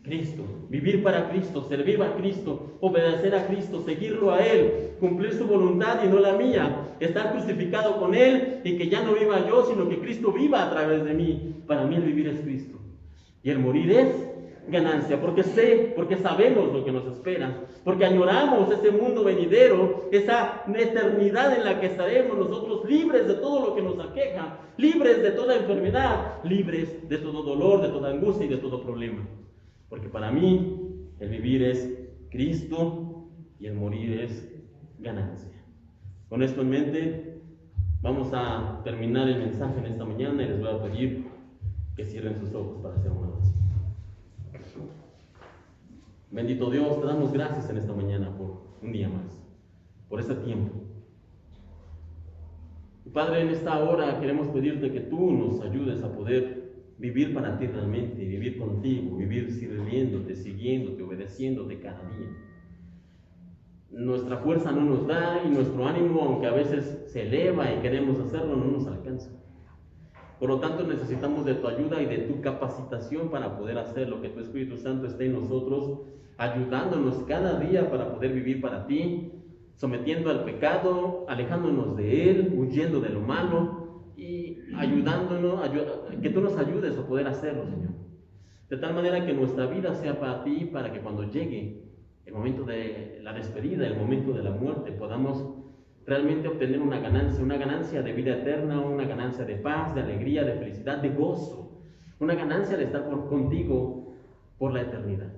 Cristo. Vivir para Cristo, servir a Cristo, obedecer a Cristo, seguirlo a Él, cumplir su voluntad y no la mía, estar crucificado con Él y que ya no viva yo, sino que Cristo viva a través de mí. Para mí el vivir es Cristo. Y el morir es ganancia, porque sabemos lo que nos espera, porque añoramos ese mundo venidero, esa eternidad en la que estaremos nosotros libres de todo lo que nos aqueja, libres de toda enfermedad, libres de todo dolor, de toda angustia y de todo problema. Porque para mí el vivir es Cristo y el morir es ganancia. Con esto en mente, vamos a terminar el mensaje en esta mañana y les voy a pedir que cierren sus ojos para hacer una oración. Bendito Dios, te damos gracias en esta mañana por un día más, por este tiempo. Y Padre, en esta hora queremos pedirte que tú nos ayudes a poder vivir para ti realmente, vivir contigo, vivir sirviéndote, siguiéndote, obedeciéndote cada día. Nuestra fuerza no nos da y nuestro ánimo, aunque a veces se eleva y queremos hacerlo, no nos alcanza. Por lo tanto, necesitamos de tu ayuda y de tu capacitación para poder hacer lo que tu Espíritu Santo esté en nosotros, ayudándonos cada día para poder vivir para ti, sometiendo al pecado, alejándonos de él, huyendo de lo malo y que tú nos ayudes a poder hacerlo, Señor. De tal manera que nuestra vida sea para ti, para que cuando llegue el momento de la despedida, el momento de la muerte, podamos realmente obtener una ganancia de vida eterna, una ganancia de paz, de alegría, de felicidad, de gozo, una ganancia de estar contigo por la eternidad.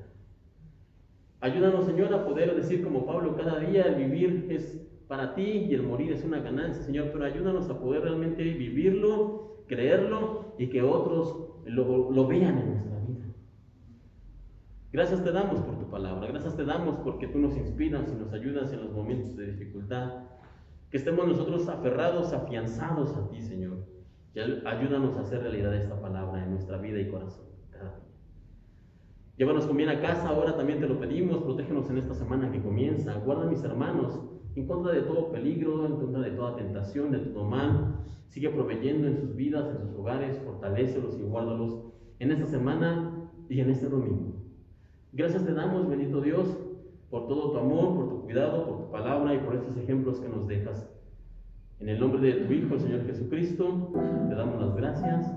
Ayúdanos, Señor, a poder decir como Pablo, cada día el vivir es para ti y el morir es una ganancia, Señor, pero ayúdanos a poder realmente vivirlo, creerlo y que otros lo vean en nuestra vida. Gracias te damos por tu palabra, gracias te damos porque tú nos inspiras y nos ayudas en los momentos de dificultad. Que estemos nosotros aferrados, afianzados a ti, Señor. Y ayúdanos a hacer realidad esta palabra en nuestra vida y corazón cada día. Llévanos con bien a casa, ahora también te lo pedimos, protégenos en esta semana que comienza. Guarda a mis hermanos en contra de todo peligro, en contra de toda tentación, de todo mal. Sigue proveyendo en sus vidas, en sus hogares, fortalécelos y guárdalos en esta semana y en este domingo. Gracias te damos, bendito Dios, por todo tu amor, por tu cuidado, por tu palabra y por estos ejemplos que nos dejas. En el nombre de tu Hijo, el Señor Jesucristo, te damos las gracias.